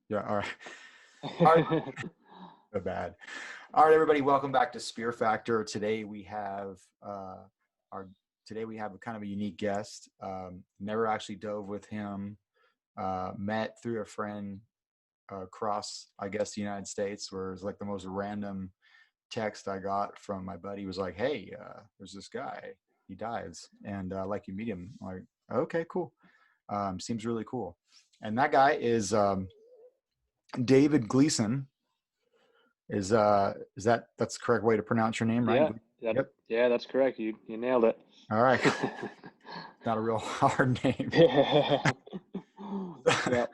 Yeah. All right. All right. So bad. All right, everybody. Welcome back to Spearfactor. Our today we have a kind of a unique guest. Never actually dove with him. Met through a friend across, I guess, the United States, where it's like the most random text I got from my buddy. Was like, "Hey, there's this guy. He dives, and I'd like you meet him." I'm like, okay, cool. Seems really cool. And that guy is David Gleeson. Is that's the correct way to pronounce your name, right? Yeah, Yep. yeah, that's correct. You nailed it. All right. Not a real hard name. Yeah. Yeah.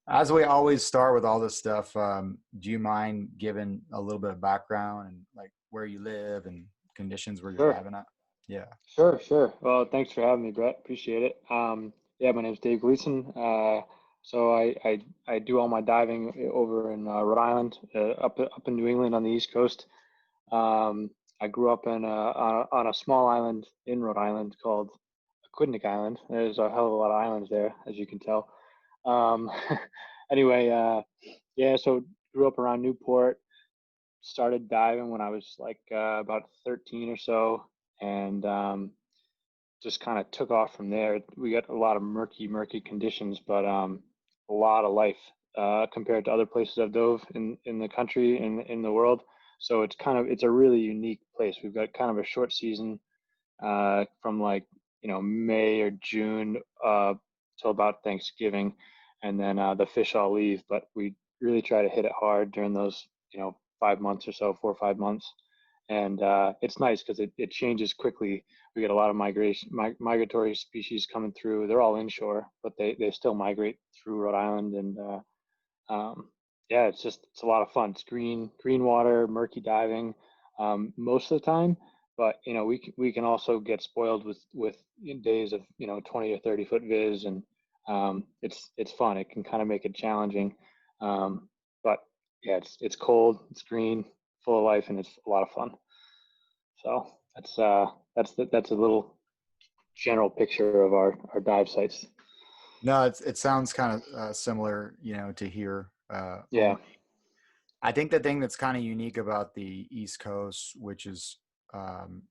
As we always start with all this stuff, do you mind giving a little bit of background and like where you live and conditions where you're Sure. diving at? Yeah. Sure. Well, thanks for having me, Brett. Appreciate it. Yeah, my name's Dave Gleeson. So I do all my diving over in Rhode Island, up in New England on the East Coast. I grew up on a small island in Rhode Island called Aquidneck Island. There's a hell of a lot of islands there, as you can tell. Um, anyway, yeah, so grew up around Newport, started diving when I was like about 13 or so, and just kind of took off from there. We got a lot of murky conditions, but a lot of life compared to other places I've dove in the country and in the world. So it's a really unique place. We've got kind of a short season from like May or June till about Thanksgiving, and then the fish all leave. But we really try to hit it hard during those 5 months or so, 4 or 5 months, and it's nice because it changes quickly. We get a lot of migratory species coming through. They're all inshore, but they still migrate through Rhode Island, and yeah, it's a lot of fun. It's green water, murky diving most of the time, but we can also get spoiled with days of 20 or 30 foot viz, and it's fun. It can kind of make it challenging, but yeah, it's cold, it's green, full of life, and it's a lot of fun. So that's a little general picture of our dive sites. No, it sounds kind of similar, to here. Yeah, I think the thing that's kind of unique about the East Coast, which is um,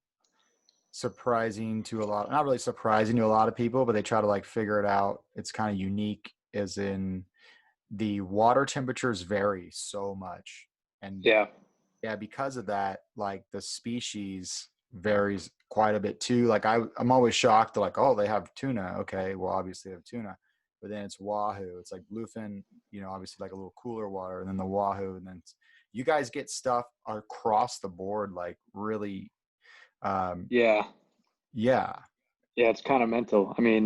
surprising to a lot, not really surprising to a lot of people, but they try to like figure it out. It's kind of unique, as in the water temperatures vary so much. And yeah, yeah, because of that, like the species varies quite a bit too. Like I'm always shocked, like, oh, they have tuna. Okay, well, obviously they have tuna. But then it's wahoo. It's like bluefin, obviously like a little cooler water, and then the wahoo, and then you guys get stuff across the board, like really, um, yeah. yeah, Yeah, it's kind of mental. I mean,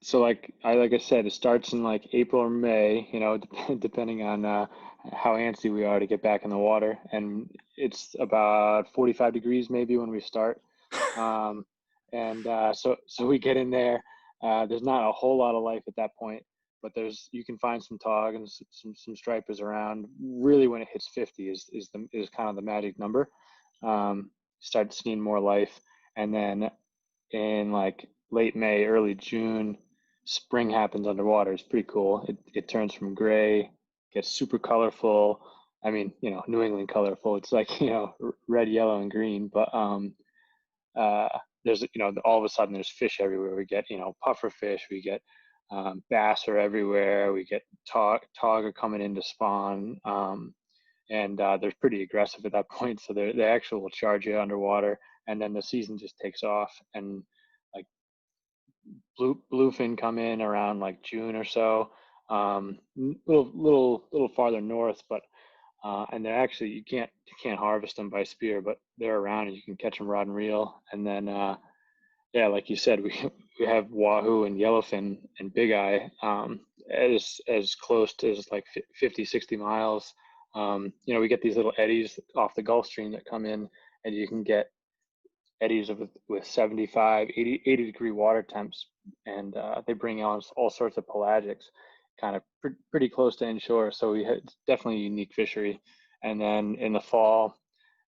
so like I said, it starts in like April or May, depending on how antsy we are to get back in the water, and it's about 45 degrees maybe when we start. Um, and so we get in there. There's not a whole lot of life at that point, but you can find some tog and some stripers around. Really, when it hits 50 is kind of the magic number. Start seeing more life, and then in like late May, early June, spring happens underwater. It's pretty cool. It turns from gray, gets super colorful. I mean, New England colorful. It's like, red, yellow, and green. But uh, there's, all of a sudden there's fish everywhere. We get, puffer fish. We get bass are everywhere. We get tog are coming in to spawn. And they're pretty aggressive at that point. So they actually will charge you underwater, and then the season just takes off. And like bluefin come in around like June or so, little farther north, but and they're actually you can't harvest them by spear, but they're around and you can catch them rod and reel. And then yeah, like you said, we we have wahoo and yellowfin and big eye as close to as like 50, 60 miles. We get these little eddies off the Gulf Stream that come in, and you can get eddies with 75, 80 degree water temps, and they bring on all sorts of pelagics, kind of pretty close to inshore. So it's definitely a unique fishery. And then in the fall,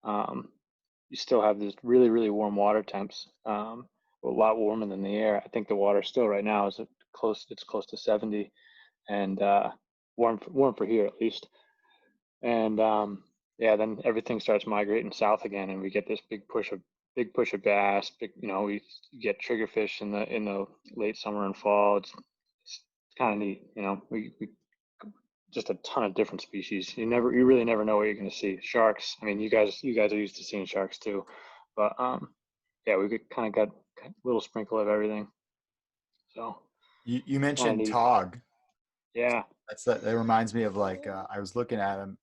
um, you still have this really warm water temps, a lot warmer than the air. I think the water still right now is close. It's close to 70, and warm for here at least. And yeah, then everything starts migrating south again, and we get this big push of bass. We get triggerfish in the late summer and fall. It's kind of neat. We just a ton of different species. You really never know what you're going to see. Sharks. I mean, you guys are used to seeing sharks too, but yeah, we kind of got a little sprinkle of everything. So You mentioned tog. Yeah. That reminds me of like I was looking at them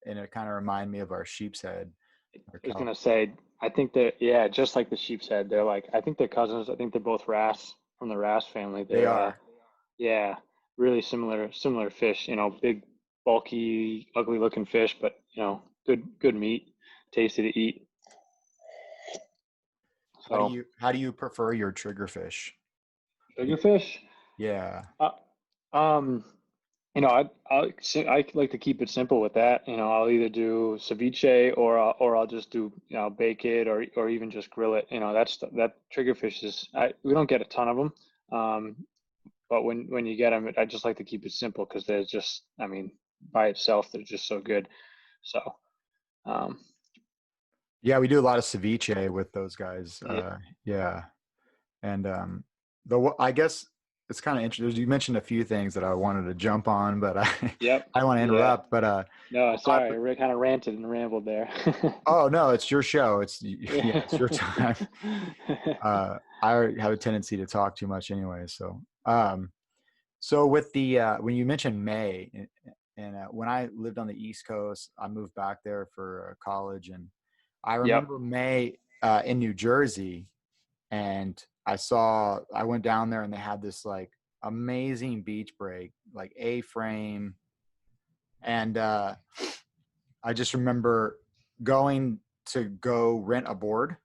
and it kind of reminded me of our sheep's head. I was gonna say, I think that just like the sheep's head, they're like, I think they're cousins. I think they're both wrasse from the wrasse family. They are. Yeah, really similar fish. Big, bulky, ugly looking fish, but good meat, tasty to eat. So How do you prefer your triggerfish? triggerfish? Yeah. Um, I like to keep it simple with that. I'll either do ceviche or I'll just do bake it or even just grill it. That triggerfish we don't get a ton of them, but when you get them, I just like to keep it simple because they're just, I mean, by itself they're just so good. So yeah, we do a lot of ceviche with those guys. Yeah, and I guess it's kind of interesting. You mentioned a few things that I wanted to jump on, but I don't want to interrupt. Yeah. But no, sorry, I kind of ranted and rambled there. Oh no, it's your show. It's your time. I have a tendency to talk too much anyway. So with the when you mentioned May, and when I lived on the East Coast, I moved back there for college, and I remember May in New Jersey, and I went down there and they had this like amazing beach break, like A-frame. And I just remember going to go rent a board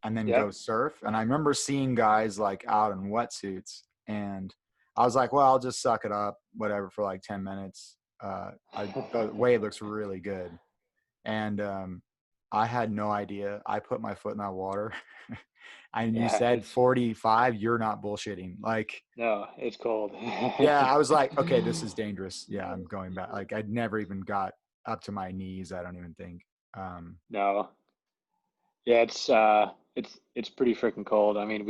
and then go surf. And I remember seeing guys like out in wetsuits, and I was like, well, I'll just suck it up, whatever, for like 10 minutes. The wave looks really good. And I had no idea. I put my foot in that water. And you said 45, you're not bullshitting. Like, no, it's cold. yeah, I was like, okay, this is dangerous. Yeah, I'm going back. Like, I'd never even got up to my knees, I don't even think. No. Yeah, it's pretty freaking cold. I mean,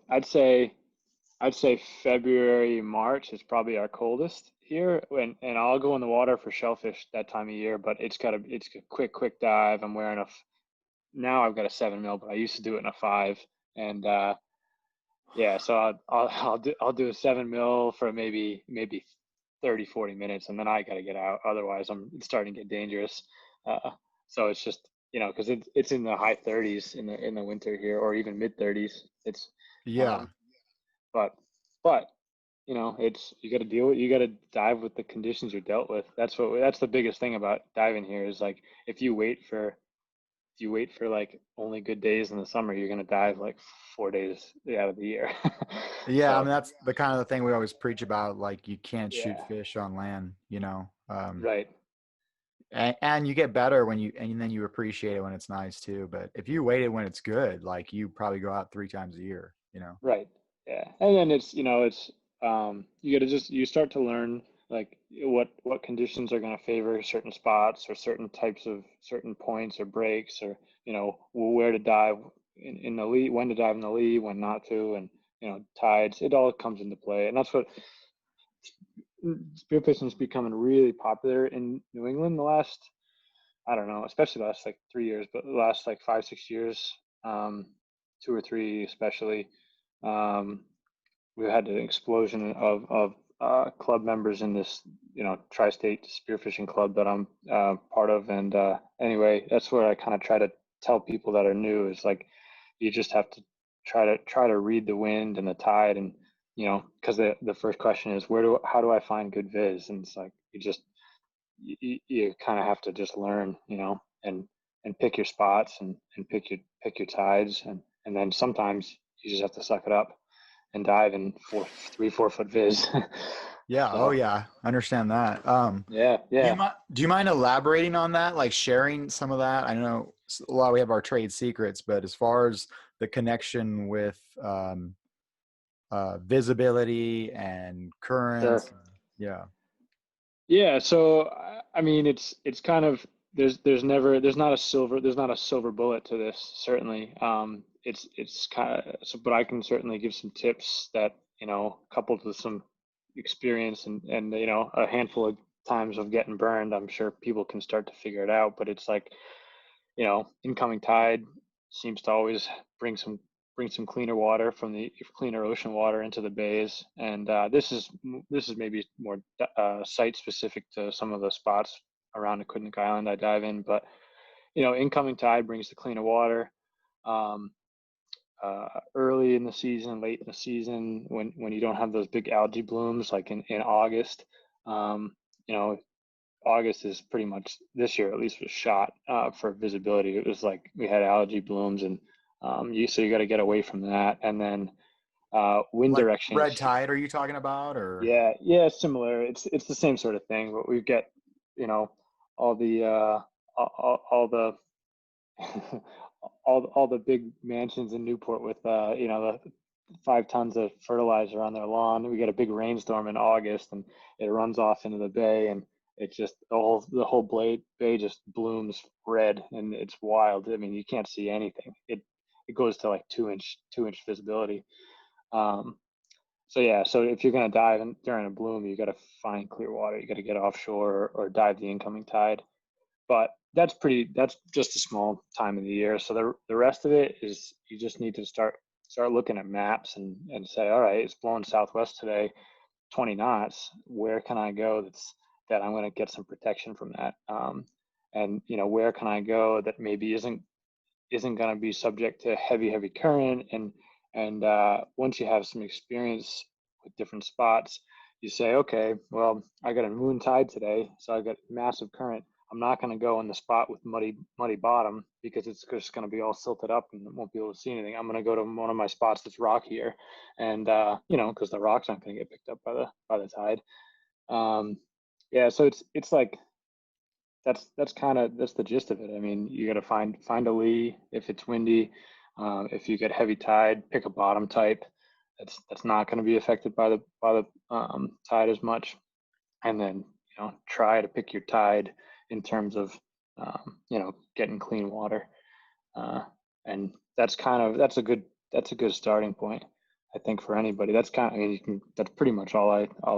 I'd say February, March is probably our coldest here. And I'll go in the water for shellfish that time of year, but it's a quick dive. I'm wearing now I've got a 7 mil, but I used to do it in a 5. And yeah, so I'll do a 7 mil for maybe 30, 40 minutes, and then I got to get out. Otherwise, it's starting to get dangerous. So it's just, because it's in the high 30s in the winter here, or even mid 30s. It's but it's, you got to you got to dive with the conditions you're dealt with. That's the biggest thing about diving here is like if you wait for like only good days in the summer, you're gonna dive like 4 days out of the year. Yeah, I mean that's the kind of the thing we always preach about. Like you can't shoot fish on land, Right. And you get better and then you appreciate it when it's nice too. But if you wait it when it's good, like you probably go out 3 times a year, Right. Yeah. And then it's you gotta you start to learn like what conditions are gonna favor certain spots or certain types of certain points or breaks or where to dive in the lee, when to dive in the lee, when not to, and tides. It all comes into play, and that's what spearfishing is becoming really popular in New England the last, I don't know, especially the last like 3 years, but the last like 5, 6 years, 2 or 3 especially. We had an explosion of club members in this, tri-state spearfishing club that I'm part of. And anyway, that's where I kind of try to tell people that are new is like, you just have to try to read the wind and the tide, and because the first question is how do I find good viz, and it's like you kind of have to just learn, and pick your spots and pick your tides, and then sometimes you just have to suck it up and dive in 3-4 foot viz. Yeah. So, oh yeah. I understand that. Yeah. Do you mind elaborating on that? Like sharing some of that? I know a lot, we have our trade secrets, but as far as the connection with, visibility and currents. Sure. Yeah. Yeah, so I mean, it's kind of there's not a silver bullet to this, certainly. It's kind of so, but I can certainly give some tips that, coupled with some experience and a handful of times of getting burned, I'm sure people can start to figure it out. But it's like, incoming tide seems to always bring some cleaner water from the cleaner ocean water into the bays, and this is maybe more site specific to some of the spots around Aquidneck Island I dive in, but incoming tide brings the cleaner water. Um, Early in the season, late in the season, when you don't have those big algae blooms like in August, you know, August is pretty much this year at least was shot for visibility. It was like we had algae blooms, and so you got to get away from that. And then wind Like direction red is, tide, are you talking about, or? yeah, similar. It's the same sort of thing, but we get you know all the all the all the big mansions in Newport with the 5 tons of fertilizer on their lawn. We get a big rainstorm in August, and it runs off into the bay, and it just the whole bay just blooms red, and it's wild. I mean, you can't see anything. It goes to like 2-inch visibility. Um, so yeah, so if you're gonna dive during a bloom, you got to find clear water. You got to get offshore or dive the incoming tide. But that's just a small time of the year. So the rest of it is you just need to start looking at maps and say, all right, it's blowing southwest today, 20 knots. Where can I go that I'm going to get some protection from that? And where can I go that maybe isn't going to be subject to heavy current, and once you have some experience with different spots, you say, okay, well, I got a moon tide today, so I got massive current. I'm not going to go in the spot with muddy bottom because it's just going to be all silted up and won't be able to see anything. I'm going to go to one of my spots that's rockier, and because the rocks aren't going to get picked up by the tide. Yeah, so it's like that's the gist of it. I mean, you got to find a lee if it's windy. If you get heavy tide, pick a bottom type. That's not going to be affected by the tide as much. And then try to pick your tide in terms of getting clean water. And that's a good starting point, I think, for anybody. I mean, that's pretty much all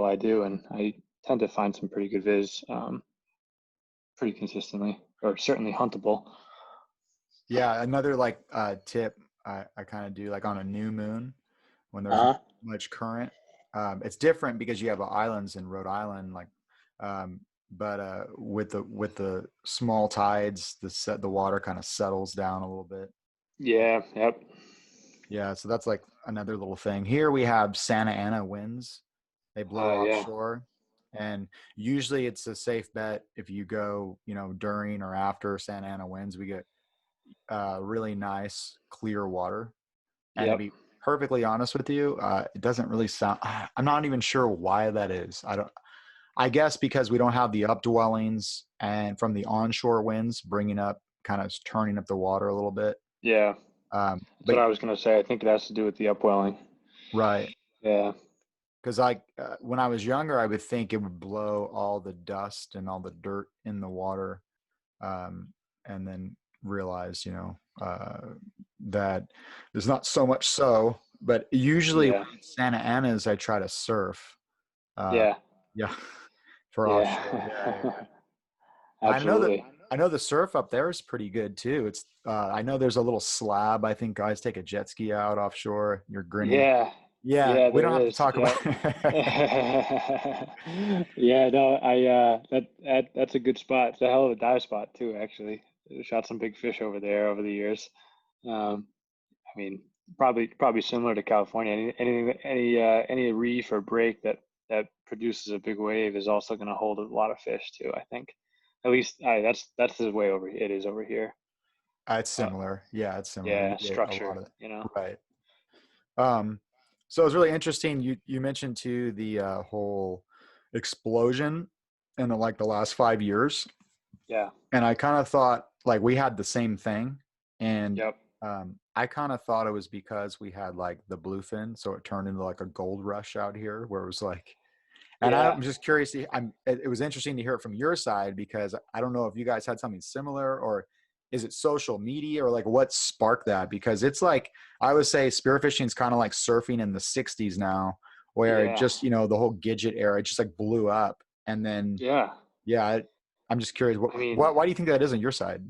I do, and I tend to find some pretty good viz. Pretty consistently, or certainly huntable. Yeah, another like tip I kind of do like on a new moon when there's not Uh-huh. much current. It's different because you have islands in Rhode Island, like, but with the small tides, the water kind of settles down a little bit. Yeah, yep. Yeah, so that's like another little thing. Here we have Santa Ana winds. They blow Yeah, offshore, and usually it's a safe bet if you go, during or after Santa Ana winds. We get really nice clear water. And to yep. be perfectly honest with you, it doesn't really sound. I'm not even sure why that is. I don't. I guess because we don't have the updwellings and from the onshore winds bringing up, kind of turning up the water a little bit. Yeah, that's But what I was gonna say. I think it has to do with the upwelling. right, Yeah, because when I was younger, I would think it would blow all the dust and all the dirt in the water, um, and then realize, that there's not so much so. But usually yeah, when it's Santa Ana's, I try to surf. Uh, yeah, yeah, for offshore. Yeah, yeah, yeah. yeah. I know that. Absolutely. I know the surf up there is pretty good too. It's. I know there's a little slab. I think guys take a jet ski out offshore. You're grinning. Yeah, Yeah, yeah, we there don't have to is. talk about. Yep. Yeah, no, that's a good spot. It's a hell of a dive spot too, actually. Shot some big fish over there over the years. Um, I mean, probably similar to California. Any reef or break that produces a big wave is also going to hold a lot of fish too, I think. At least that's the way it is over here. It's Uh, similar. Yeah, it's similar. We yeah, get a lot structure, of you know. right. Um, so it was really interesting. You mentioned too the whole explosion in the last 5 years, Yeah. and I kind of thought like we had the same thing, and Yep. I kind of thought it was because we had like the bluefin, so it turned into like a gold rush out here, where it was like And Yeah. I'm just curious. It was interesting to hear it from your side because I don't know if you guys had something similar, or is it social media, or like what sparked that? Because it's like, I would say spearfishing is kind of like surfing in the 60s now, where it Yeah. just, you know, the whole Gidget era, it just like blew up. And then, Yeah. yeah, I'm just curious, I mean, why do you think that is on your side?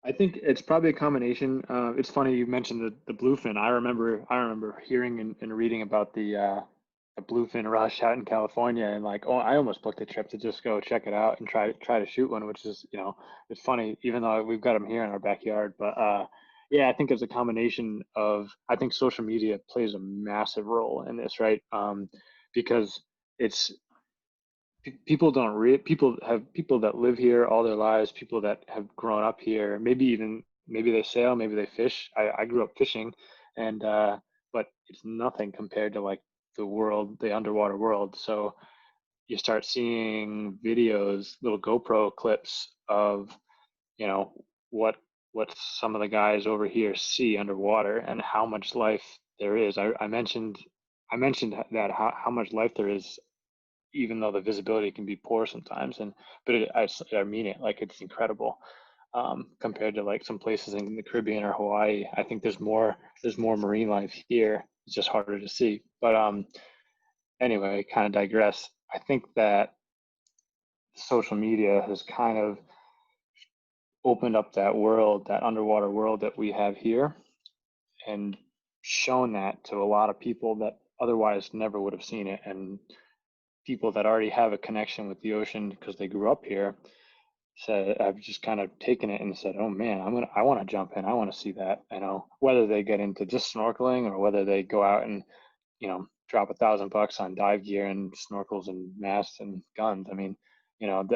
I think it's probably a combination. It's funny you mentioned the bluefin. I remember hearing and reading about the bluefin rush out in California, and like, oh, I almost booked a trip to just go check it out and try to shoot one, which is, it's funny, even though we've got them here in our backyard. But yeah, I think it's a combination of, I think social media plays a massive role in this, right? Because it's people don't people have people that live here all their lives, people that have grown up here, maybe they sail, maybe they fish. I grew up fishing, and but it's nothing compared to like the underwater world. So you start seeing videos, little GoPro clips of, you know, what some of the guys over here see underwater and how much life there is. I mentioned that how much life there is, even though the visibility can be poor sometimes. But I mean it, like it's incredible, compared to like some places in the Caribbean or Hawaii. I think there's more marine life here. It's just harder to see. But anyway, kind of digress. I think that social media has kind of opened up that world, that underwater world that we have here, and shown that to a lot of people that otherwise never would have seen it. And people that already have a connection with the ocean because they grew up here said, I've just kind of taken it and said, oh man, I want to jump in. I want to see that. Whether they get into just snorkeling or whether they go out and, drop $1,000 on dive gear and snorkels and masks and guns. I mean,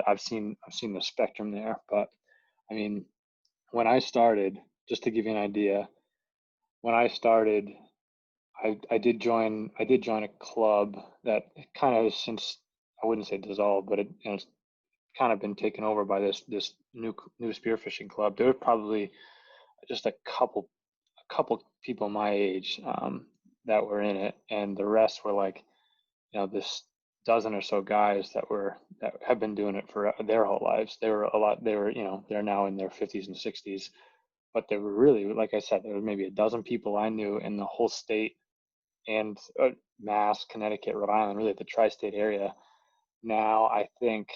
I've seen the spectrum there. But I mean, when I started, just to give you an idea, when I started, I did join a club that kind of since, I wouldn't say dissolved, but it's kind of been taken over by this new spearfishing club. There were probably just a couple people my age, that were in it, and the rest were like, this dozen or so guys that have been doing it for their whole lives. They were a lot. They're now in their 50s and 60s, but they were really, like I said, there was maybe a dozen people I knew in the whole state, and Mass, Connecticut, Rhode Island, really the tri-state area. Now I think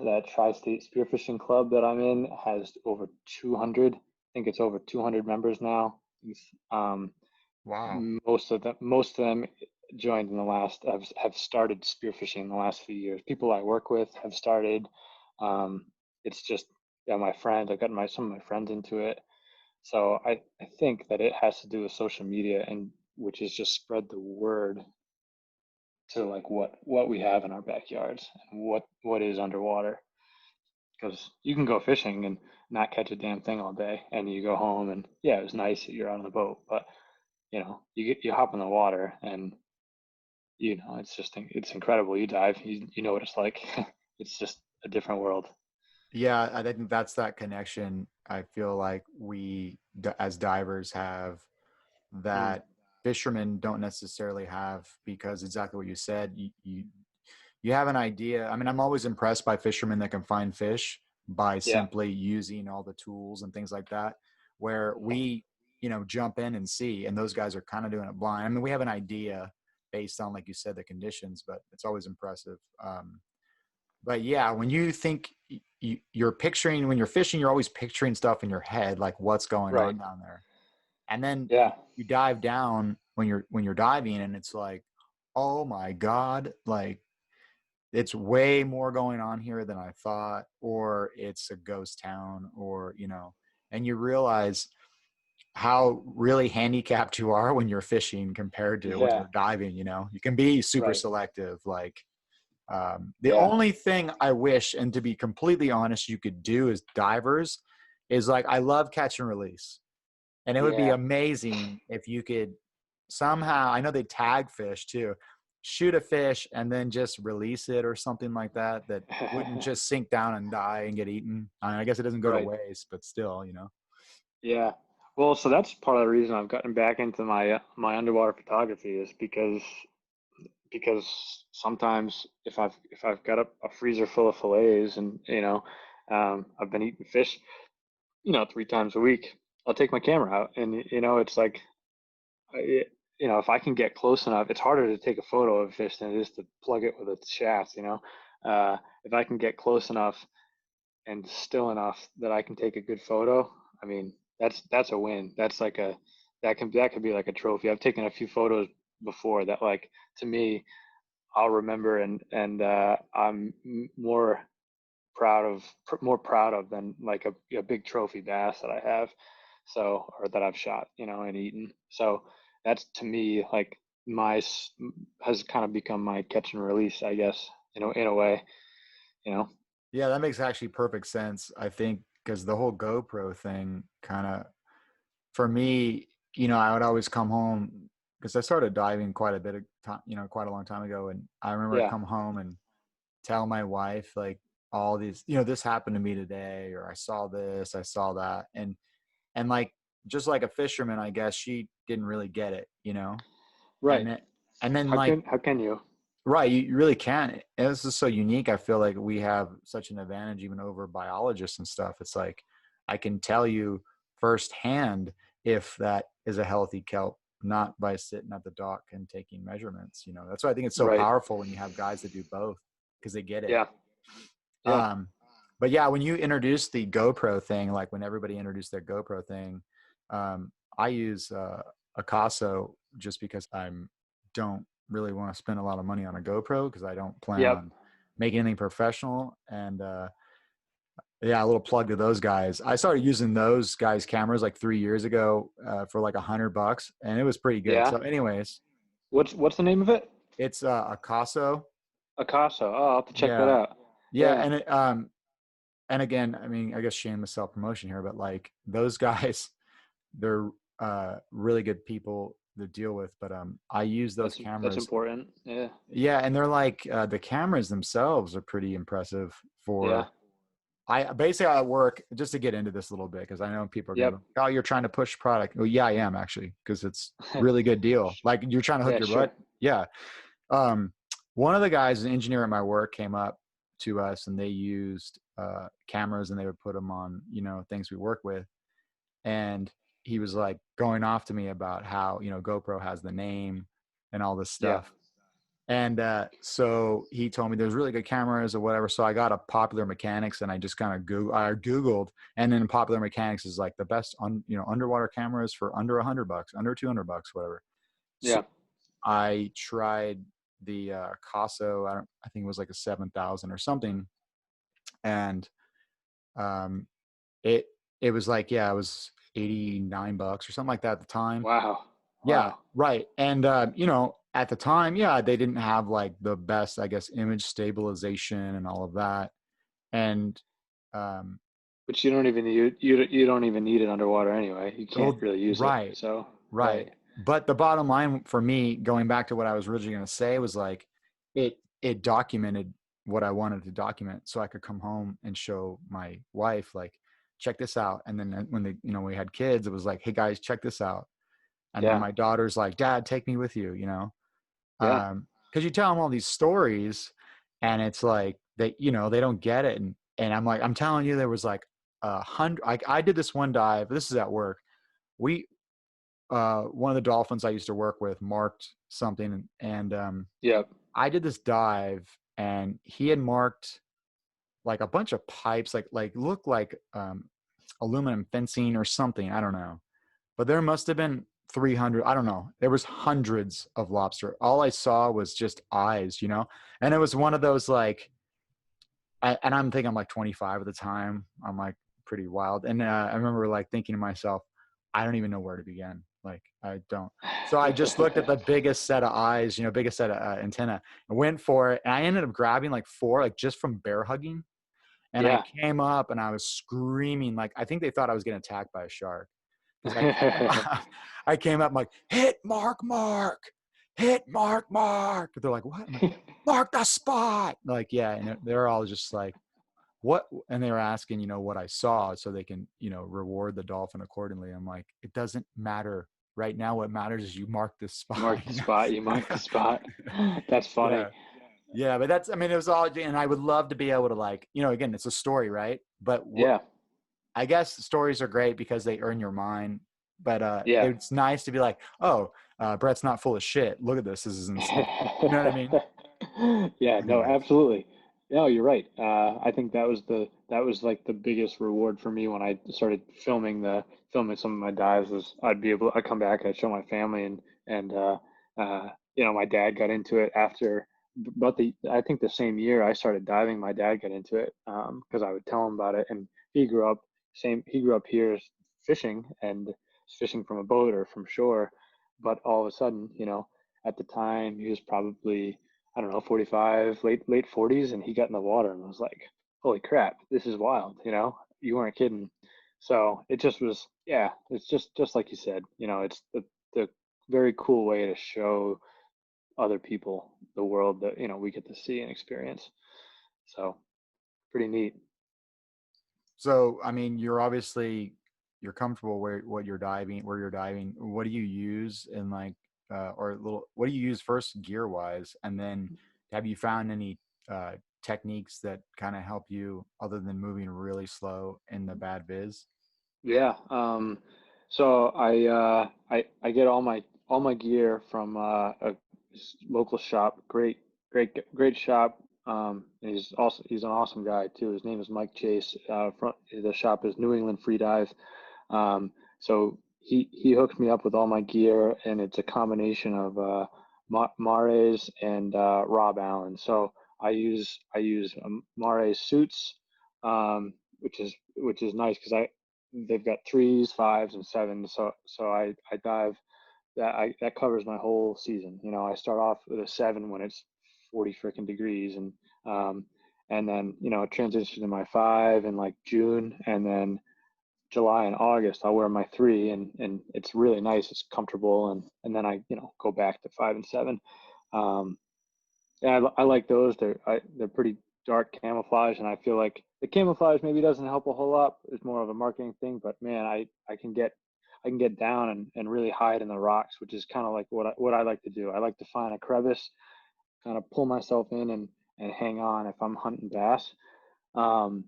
that tri-state spearfishing club that I'm in has over 200. I think it's over 200 members now. Um, Wow. most of them joined in the last have started spearfishing in the last few years. People I work with have started. Um, it's just, yeah, my friends. I've gotten some of my friends into it. So I think that it has to do with social media, and which has just spread the word to like what we have in our backyards and what is underwater. Because you can go fishing and not catch a damn thing all day, and you go home and yeah, it was nice that you're out on the boat, but you hop in the water and it's incredible. You dive, you know what it's like. It's just a different world. Yeah, I think that's that connection. I feel like as divers, have Mm, that fishermen don't necessarily have, because exactly what you said. You have an idea. I mean, I'm always impressed by fishermen that can find fish by yeah, simply using all the tools and things like that, where we, jump in and see, and those guys are kind of doing it blind. I mean, we have an idea based on, like you said, the conditions, but it's always impressive. But yeah, when you think you're picturing, when you're fishing, you're always picturing stuff in your head, like what's going right. on down there. And then Yeah, you dive down when you're diving, and it's like, oh my God, like it's way more going on here than I thought, or it's a ghost town, or, and you realize how really handicapped you are when you're fishing compared to when yeah, you're diving. You can be super right. selective. Like, the Yeah, only thing I wish, and to be completely honest, you could do as divers is, like, I love catch and release. And it would be yeah. amazing if you could somehow, I know they tag fish too, shoot a fish and then just release it or something like that, that wouldn't just sink down and die and get eaten. I mean, I guess it doesn't go to Right. waste, but still, Yeah. Well, so that's part of the reason I've gotten back into my underwater photography, is because because sometimes if I've got a freezer full of fillets and I've been eating fish 3 times a week, I'll take my camera out and it's like if I can get close enough, it's harder to take a photo of a fish than it is to plug it with a shaft. If I can get close enough and still enough that I can take a good photo, I mean, that's a win. That could be like a trophy. I've taken a few photos before that, like, to me, I'll remember, and I'm more proud of than like a big trophy bass that I have, or that I've shot, and eaten. So that's, to me, like, has kind of become my catch and release, I guess, in a way, you know. Yeah, that makes actually perfect sense. I think because the whole GoPro thing kind of, for me, I would always come home because I started diving quite a bit of time, quite a long time ago. And I remember I'd Yeah, come home and tell my wife, like, all these, this happened to me today, or I saw this, I saw that. And like, just like a fisherman, I guess she didn't really get it. And right. then, and then How like, can how can you? right, you really can. And this is so unique. I feel like we have such an advantage even over biologists and stuff. It's like I can tell you firsthand if that is a healthy kelp, not by sitting at the dock and taking measurements. That's why I think it's so Right. powerful when you have guys that do both, because they get it. Yeah. Yeah. Um, but yeah, when you introduce the GoPro thing, like when everybody introduced their GoPro thing, I use a Caso just because I don't really want to spend a lot of money on a GoPro because I don't plan Yep. on making anything professional. And yeah, a little plug to those guys. I started using those guys' cameras like 3 years ago for like $100, and it was pretty good. Yeah. So, anyways, What's the name of it? it's a Caso. Acaso. Oh, I'll have to check that Yeah, out. yeah, Yeah. and again, I mean, I guess shameless self promotion here, but like those guys, they're really good people to deal with. But I use those That's cameras. important. Yeah. Yeah, and they're like the cameras themselves are pretty impressive Yeah. for. I basically at work, just to get into this a little bit, because I know people are going to Yep. go, oh, you're trying to push product. Well, yeah, I am actually, because it's really good deal. Like you're trying to hook Yeah, your sure. butt. Yeah. Um, One of the guys, an engineer at my work, came up to us and they used cameras and they would put them on, things we work with. And he was like going off to me about how, GoPro has the name and all this Yeah. stuff. And so he told me there's really good cameras or whatever. So I got a Popular Mechanics and I just kind of Googled, and then Popular Mechanics is like the best underwater cameras for under $100, under $200, whatever. So Yeah. I tried the Caso. I think it was like a 7,000 or something, and um, it it was like, yeah, it was $89 or something like that at the time. Wow. Yeah, Wow. right. And at the time, yeah, they didn't have like the best, I guess, image stabilization and all of that. And um, But you don't even need it underwater anyway. You can't well, really use it. right, So, right. right. But the bottom line for me, going back to what I was originally going to say, was like it documented what I wanted to document, so I could come home and show my wife, like, check this out. And then when we had kids, it was like, hey guys, check this out. And then Yeah. my daughter's like, Dad, take me with you. Yeah. Because you tell them all these stories, and it's like they don't get it. And I'm like, I'm telling you, there was like 100. Like, I did this one dive. This is at work. We one of the dolphins I used to work with marked something, and Yep. I did this dive, and he had marked like a bunch of pipes, like looked like aluminum fencing or something. I don't know, but there must have been 300. I don't know. There was hundreds of lobster. All I saw was just eyes. And it was one of those like, and I'm thinking I'm like 25 at the time. I'm like pretty wild. And I remember like thinking to myself, I don't even know where to begin. Like, I don't. So I just looked at the biggest set of eyes, biggest set of antenna, and went for it. And I ended up grabbing like four, like just from bear hugging. And I Yeah. came up and I was screaming. Like, I think they thought I was getting attacked by a shark. Because I came up, I came up, I'm like, hit Mark, hit Mark. They're like, what? I'm like, mark the spot. Like, yeah. And they're all just like, what? And they were asking, what I saw, so they can, reward the dolphin accordingly. I'm like, it doesn't matter right now what matters is you mark this spot. Mark the spot. You mark the spot. That's funny. Yeah. Yeah. But that's, I mean, it was all, and I would love to be able to, like, you know, again, it's a story, right? But Yeah. I guess stories are great because they earn your mind. But Yeah. it's nice to be like, oh, Brett's not full of shit. Look at this. This is insane. You know what I mean? Yeah, no, Anyways. absolutely. No, you're right. I think that was like the biggest reward for me when I started filming some of my dives was I'd come back, I'd show my family and you know, my dad got into it after about I think the same year I started diving, my dad got into it because I would tell him about it, and he grew up here fishing and fishing from a boat or from shore, but all of a sudden, you know, at the time he was probably, I don't know, 45, late 40s, and he got in the water and was like, "Holy crap, this is wild!" You know, you weren't kidding. So it just was, yeah. It's just like you said. You know, it's the very cool way to show other people the world that, you know, we get to see and experience. So pretty neat. So, I mean, you're comfortable where you're diving. What do you use in like, what do you use first gear wise? And then have you found any uh, techniques that kind of help you other than moving really slow in the bad viz? Yeah. So I get all my gear from a local shop. Great shop. And he's an awesome guy too. His name is Mike Chase. The shop is New England Freedive. So he hooks me up with all my gear, and it's a combination of Mares and Rob Allen. So I use Mares suits, which is nice because I they've got threes, fives, and sevens. So I dive that covers my whole season. You know, I start off with a seven when it's 40 freaking degrees, um, and then, you know, transition to my five in like June, and then July and August I'll wear my three, and it's really nice. It's comfortable, and then I, you know, go back to five and seven. Um, yeah, I like those. They're pretty dark camouflage, and I feel like the camouflage maybe doesn't help a whole lot. It's more of a marketing thing, but man, I can get down and really hide in the rocks, which is kind of like what I like to do. I like to find a crevice, kind of pull myself in and hang on if I'm hunting bass. Um,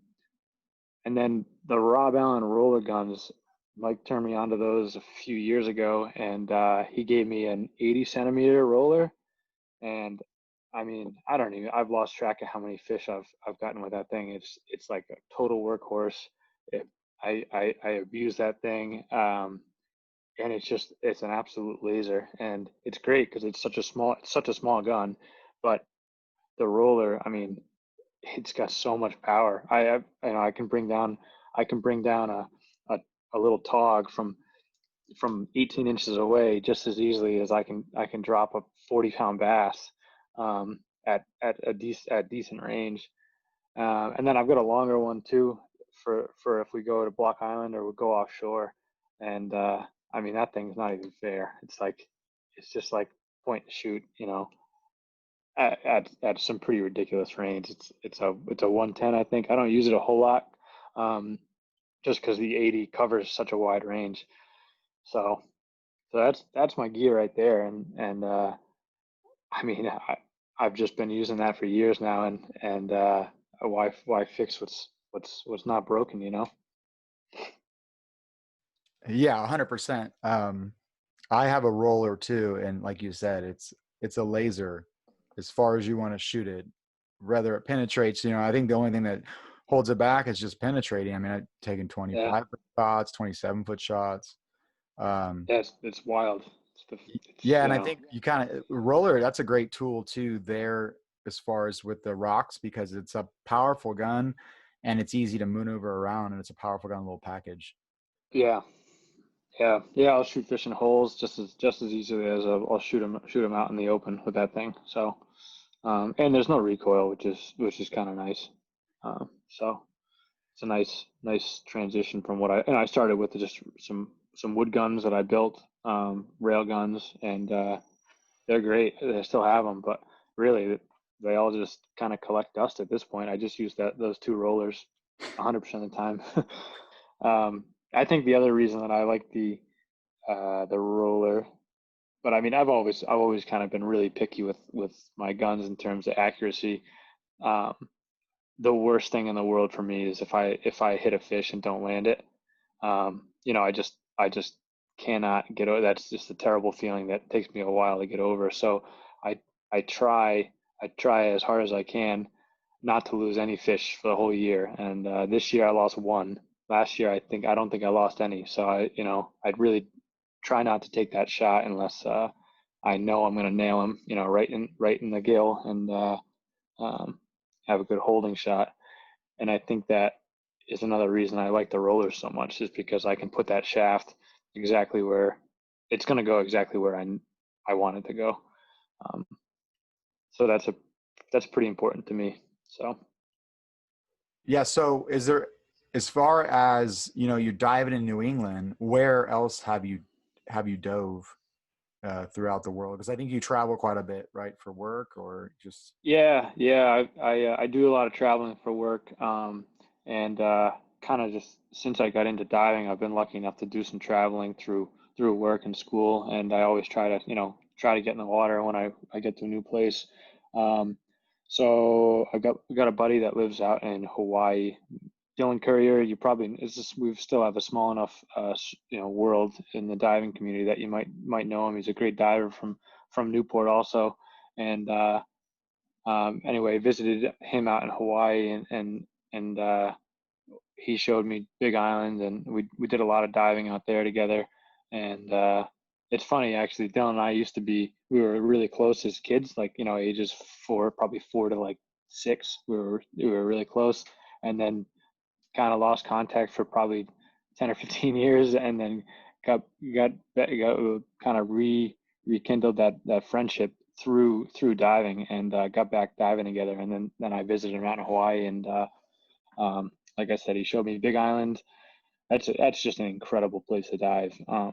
and then the Rob Allen roller guns, Mike turned me onto those a few years ago, and he gave me an 80 centimeter roller, and I mean, I've lost track of how many fish I've gotten with that thing. It's like a total workhorse. It, I abuse that thing, and it's an absolute laser, and it's great because it's such a small gun, but the roller, I mean, it's got so much power. You know, I can bring down a, a little tog from 18 inches away just as easily as I can drop a 40-pound bass at decent range. And then I've got a longer one too for if we go to Block Island or we go offshore. And I mean, that thing's not even fair. It's just like point and shoot, you know, at some pretty ridiculous range. It's a 110, I think. I don't use it a whole lot, just because the 80 covers such a wide range. So that's my gear right there, and I mean, I've just been using that for years now, and why fix what's not broken, you know? Yeah, 100%. I have a roller too, and like you said, it's a laser as far as you want to shoot it. Whether it penetrates, you know, I think the only thing that holds it back is just penetrating. I mean, I've taken Yeah, 25-foot shots, 27-foot shots. Um, yeah, it's wild. It's yeah, you and I know, think you kind of roller. That's a great tool too. There, as far as with the rocks, because it's a powerful gun, and it's easy to maneuver around, and it's a powerful gun little package. yeah, yeah. I'll shoot fish in holes just as easily as I'll shoot them out in the open with that thing. So, and there's no recoil, which is kind of nice. So it's a nice transition from I started with just some wood guns that I built, rail guns, and they're great. I still have them, but really they all just kind of collect dust at this point. I just use those two rollers 100% of the time. I think the other reason that I like the roller. But I mean, I've always kind of been really picky with my guns in terms of accuracy. Um, the worst thing in the world for me is if I hit a fish and don't land it. I just cannot get over. That's just a terrible feeling that takes me a while to get over. So I I try I try as hard as I can not to lose any fish for the whole year. And this year I lost one. Last year I don't think I lost any. So I'd really try not to take that shot unless I know I'm going to nail him, right in the gill and um, have a good holding shot. And I think that is another reason I like the rollers so much, is because I can put that shaft exactly where it's going to go, exactly where I want it to go. Um, so that's pretty important to me. So Yeah. So is there, as far as, you're diving in New England, where else have you dove throughout the world? Because I think you travel quite a bit, right, for work or just. yeah, I do a lot of traveling for work, and kind of just since I got into diving, I've been lucky enough to do some traveling through work and school, and I always try to get in the water when I get to a new place. Um, so I got a buddy that lives out in Hawaii, Dylan Courier. You probably it's just we still have a small enough world in the diving community that you might know him. He's a great diver from Newport also, and anyway, visited him out in Hawaii, and he showed me Big Island, and we did a lot of diving out there together. And it's funny actually, Dylan and I we were really close as kids, like ages probably 4 to 6. We were really close, and then kind of lost contact for probably 10 or 15 years, and then got kind of rekindled that friendship through diving, and got back diving together. And then I visited him out in Hawaii, and like I said, he showed me Big Island. That's just an incredible place to dive. I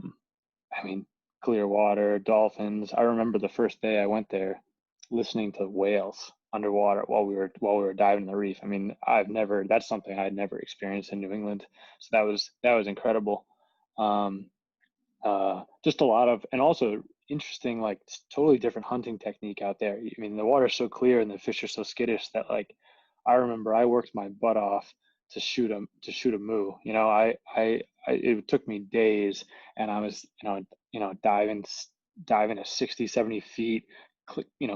mean, clear water, dolphins. I remember the first day I went there, listening to whales underwater while we were diving the reef. I mean, that's something I had never experienced in New England. So that was incredible. Um, just a lot of, and also interesting, like totally different hunting technique out there. I mean, the water's so clear and the fish are so skittish that, like, I remember I worked my butt off to shoot a moo. It took me days, and I was diving at 60, 70 feet,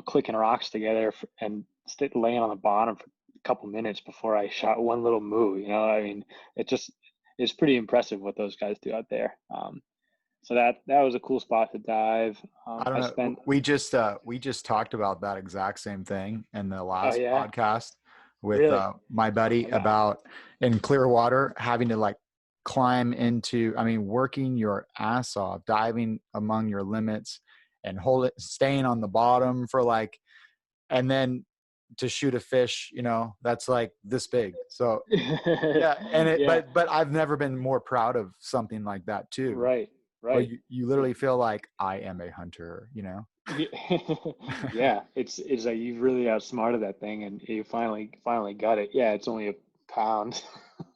clicking rocks together and laying on the bottom for a couple minutes before I shot one little moo. I mean, it just it's pretty impressive what those guys do out there. So that was a cool spot to dive. I don't I know. spent. We just talked about that exact same thing in the Oh last yeah, podcast with really? my buddy I got. about in clear water having to like climb into, I mean, working your ass off, diving among your limits and staying on the bottom for like, and then to shoot a fish, that's like this big. So yeah, Yeah, but I've never been more proud of something like that too, right, where right. you It, literally feel like I am a hunter, yeah, yeah, it's like you've really outsmarted that thing, and you finally got it. Yeah, it's only a pound,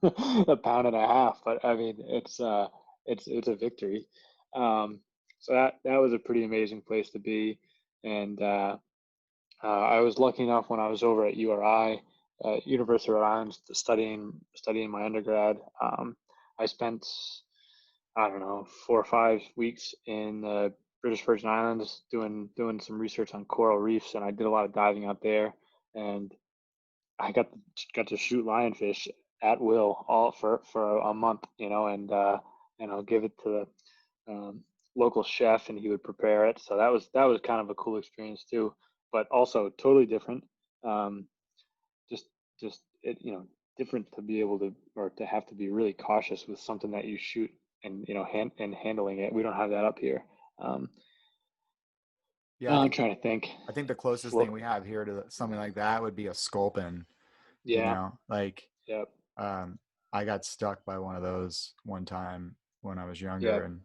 a pound and a half, but I mean, it's a victory. Um, so that was a pretty amazing place to be, and I was lucky enough when I was over at URI, University of Rhode Island, studying my undergrad. I spent, I don't know, 4 or 5 weeks in the British Virgin Islands doing some research on coral reefs, and I did a lot of diving out there, and I got to shoot lionfish at will all for a month, and give it to the local chef, and he would prepare it. So that was kind of a cool experience too, but also totally different. Um, just just different to be able to, or to have to be really cautious with something that you shoot, and handling it. We don't have that up here. Um, Yeah, Now I'm trying to think. I think the closest thing Flo- we have here to something like that would be a sculpin. Yeah, Like yeah, um, I got stuck by one of those one time when I was yeah, younger, and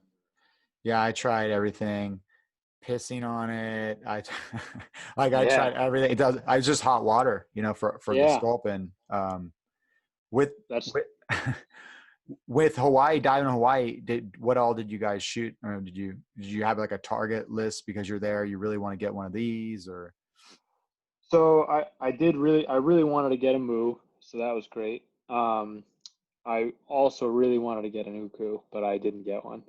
yeah, I tried everything, pissing on it. I yeah, tried everything. It does. I just hot water, for the yeah. sculpin. With That's with with Hawaii, diving in Hawaii, what all did you guys shoot? Or did you have like a target list because you're there? You really want to get one of these, or? So I really wanted to get a moo, so that was great. I also really wanted to get an uku, but I didn't get one.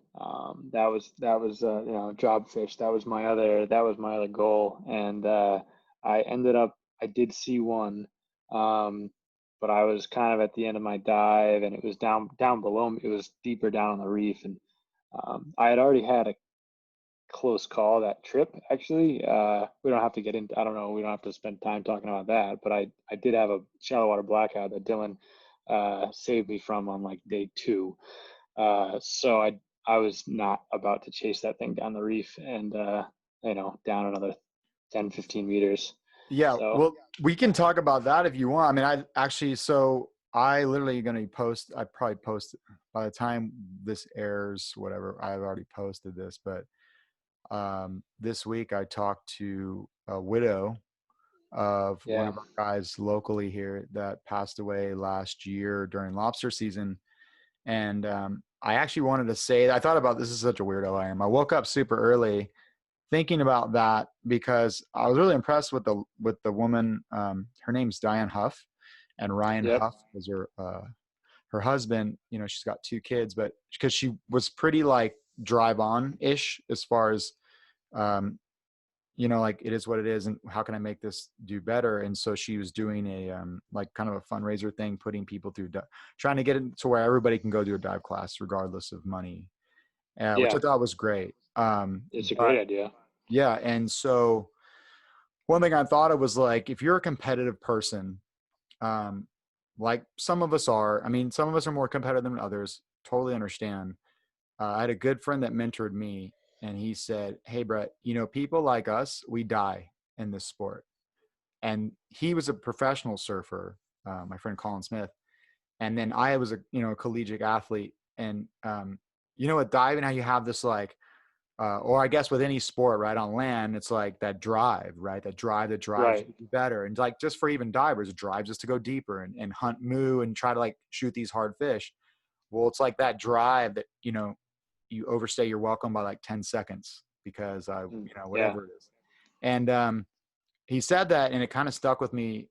That was you know, job fish. That was my other goal, and I did see one, um, but I was kind of at the end of my dive, and it was down below me. It was deeper down on the reef, and I had already had a close call that trip. Actually, we don't have to get into. I don't know. We don't have to spend time talking about that. But I did have a shallow water blackout that Dylan saved me from on like day 2. So I was not about to chase that thing down the reef and you know, down another 10, 15 meters. Yeah, So well, we can talk about that if you want. I mean, I literally going to I probably post by the time this airs, whatever, I've already posted this, but this week I talked to a widow of one yeah, of our guys locally here that passed away last year during lobster season. And I actually wanted to say, I thought about, this is such a weirdo I am. I woke up super early thinking about that because I was really impressed with the woman. Her name's Diane Huff, and Ryan yep, Huff was her husband. You know, she's got 2 kids, but because she was pretty like drive on ish as far as um, you know, like, it is what it is, and how can I make this do better? And so she was doing a like kind of a fundraiser thing, putting people through trying to get it to where everybody can go do a dive class regardless of money, which yeah, I thought was great. it's a great But idea. yeah, and so one thing I thought of was like, if you're a competitive person, um, like some of us are, I mean, some of us are more competitive than others, totally understand. I had a good friend that mentored me, and he said, "Hey, Brett, you know, people like us, we die in this sport." And he was a professional surfer, my friend Colin Smith. And then I was a collegiate athlete. And, you know, with diving, how you have this like, or I guess with any sport, right, on land, it's like that drive, right? That drives Right. you to be better. And like, just for even divers, it drives us to go deeper and hunt moo and try to like shoot these hard fish. Well, it's like that drive that, you know, you overstay your welcome by like 10 seconds because, Yeah. whatever it is. And he said that, and it kind of stuck with me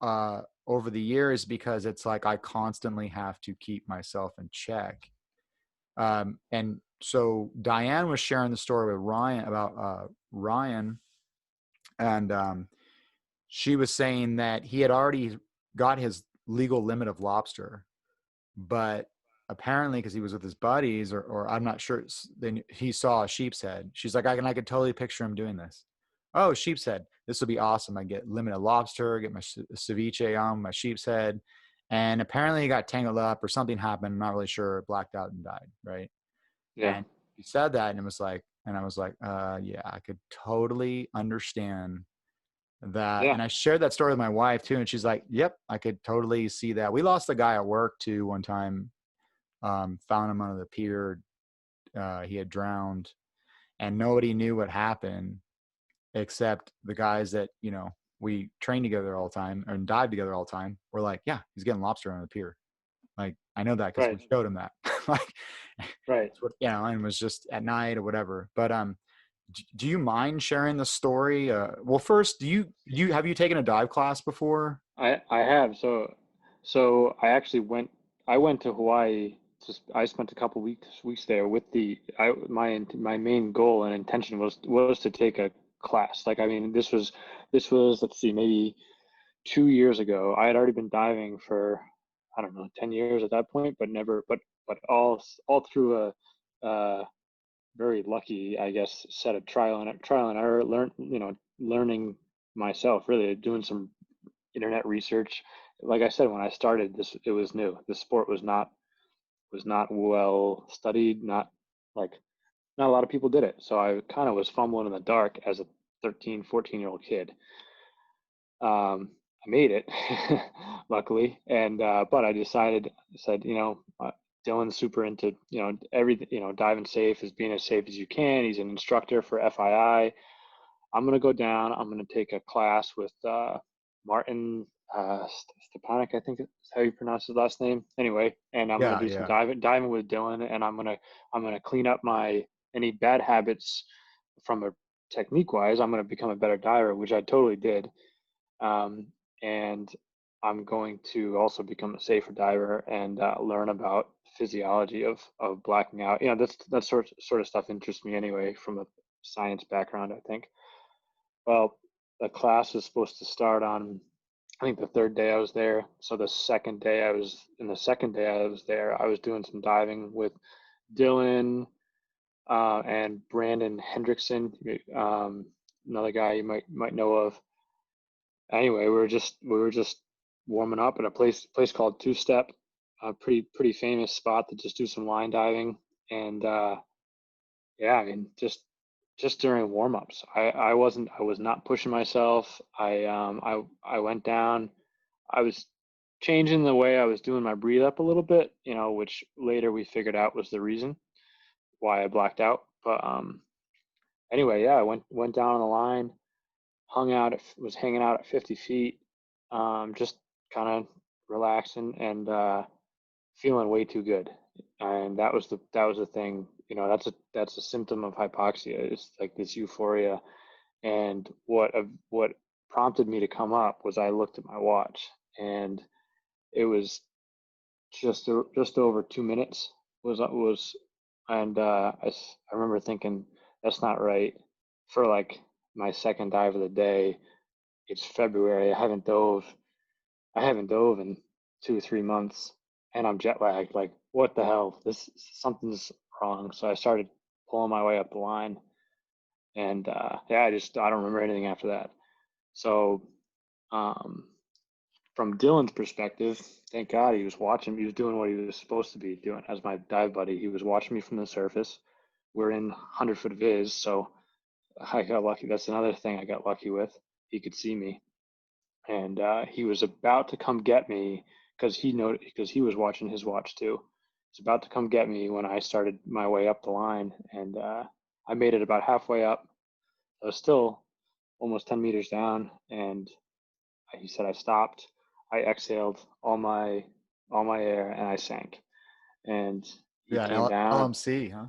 over the years because it's like I constantly have to keep myself in check. And so Diane was sharing the story with Ryan about Ryan, and she was saying that he had already got his legal limit of lobster, but apparently because he was with his buddies, or I'm not sure, then he saw a sheep's head. She's like, I could totally picture him doing this. Oh, sheep's head, this will be awesome. I get limited lobster, get my ceviche on my sheep's head. And apparently he got tangled up or something happened, I'm not really sure, blacked out and died, right? Yeah. And he said that, and it was like, and I was like, yeah, I could totally understand that. Yeah. And I shared that story with my wife too, and she's like, yep, I could totally see that. We lost a guy at work too one time. Found him under the pier. He had drowned, and nobody knew what happened except the guys that, you know, we train together all the time and dive together all the time. We're like, yeah, he's getting lobster on the pier. Like, I know that because Right. we showed him that. Like, Right. and it was just at night or whatever. But do you mind sharing the story? Well, first, have you taken a dive class before? I have. So I went to Hawaii. I spent a couple weeks there with my main goal and intention was to take a class. Like, I mean, this was, let's see, maybe 2 years ago. I had already been diving for, I don't know, 10 years at that point, but never, but all through a very lucky, I guess, set of trial and error, learning myself, really doing some internet research. Like I said, when I started this, it was new. The sport was not well studied. Like not a lot of people did it. So I kind of was fumbling in the dark as a 13, 14-year-old kid. I made it, luckily, and but said, Dylan's super into, everything, diving safe, as being as safe as you can. He's an instructor for FII. I'm gonna go down. I'm gonna take a class with Martin. Stepanek, I think is how you pronounce his last name. Anyway, and I'm gonna Yeah, do some yeah. diving with Dylan, and I'm gonna clean up my any bad habits from a technique wise. I'm gonna become a better diver, which I totally did. Um, and I'm going to also become a safer diver and learn about physiology of blacking out. You know, that sort of stuff interests me anyway from a science background, I think. Well, the class is supposed to start on, I think the third day I was there. So the second day I was there, I was doing some diving with Dylan and Brandon Hendrickson, another guy you might know of. Anyway, we were just warming up at a place called Two Step, a pretty famous spot to just do some line diving. And yeah, I mean, just during warm-ups, I was not pushing myself. I went down. I was changing the way I was doing my breathe up a little bit, you know, which later we figured out was the reason why I blacked out. But anyway, yeah, I went down on the line, was hanging out at 50 feet, just kind of relaxing and feeling way too good. And that was the thing. You know, that's a symptom of hypoxia. It's like this euphoria. And what prompted me to come up was I looked at my watch, and it was just over 2 minutes was, and I remember thinking that's not right for like my second dive of the day. It's February. I haven't dove in 2 or 3 months, and I'm jet lagged. Like, what the hell? Something's wrong. So I started pulling my way up the line, and yeah, I don't remember anything after that. So um, from Dylan's perspective, thank God he was watching. He was doing what he was supposed to be doing as my dive buddy. He was watching me from the surface. We're in 100-foot viz, so I got lucky. That's another thing I got lucky with. He could see me, and he was about to come get me because he was watching his watch too. He was about to come get me when I started my way up the line, and I made it about halfway up. I was still almost 10 meters down, and he said I stopped. I exhaled all my air, and I sank. And he Yeah, came down. LMC, huh?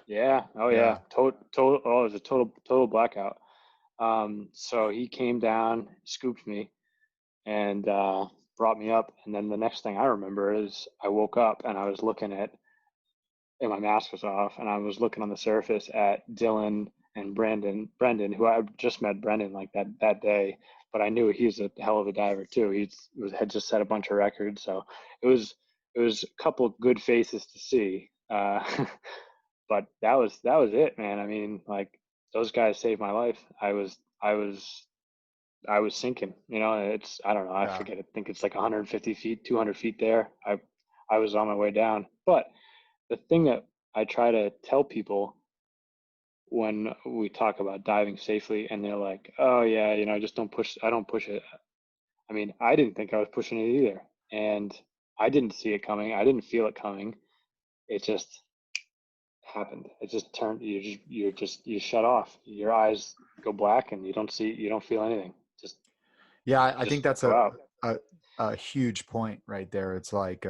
Yeah. Oh yeah. Yeah. Total. Oh, it was a total blackout. So he came down, scooped me, and brought me up. And then the next thing I remember is I woke up and I was and my mask was off, and I was looking on the surface at Dylan and Brendan, who I just met Brendan like that day, but I knew he's a hell of a diver too. Had just set a bunch of records, so it was a couple of good faces to see. But that was it, man. I mean, like those guys saved my life. I was sinking. You know, I don't know. I Yeah. forget. I think it's like 150 feet, 200 feet there. I was on my way down. But the thing that I try to tell people when we talk about diving safely, and they're like, "Oh yeah, you know, just don't push. I don't push it." I mean, I didn't think I was pushing it either, and I didn't see it coming. I didn't feel it coming. It just happened. It just turned. You shut off. Your eyes go black, and you don't feel anything. Just Yeah, I think just that's go out. a a huge point right there. It's like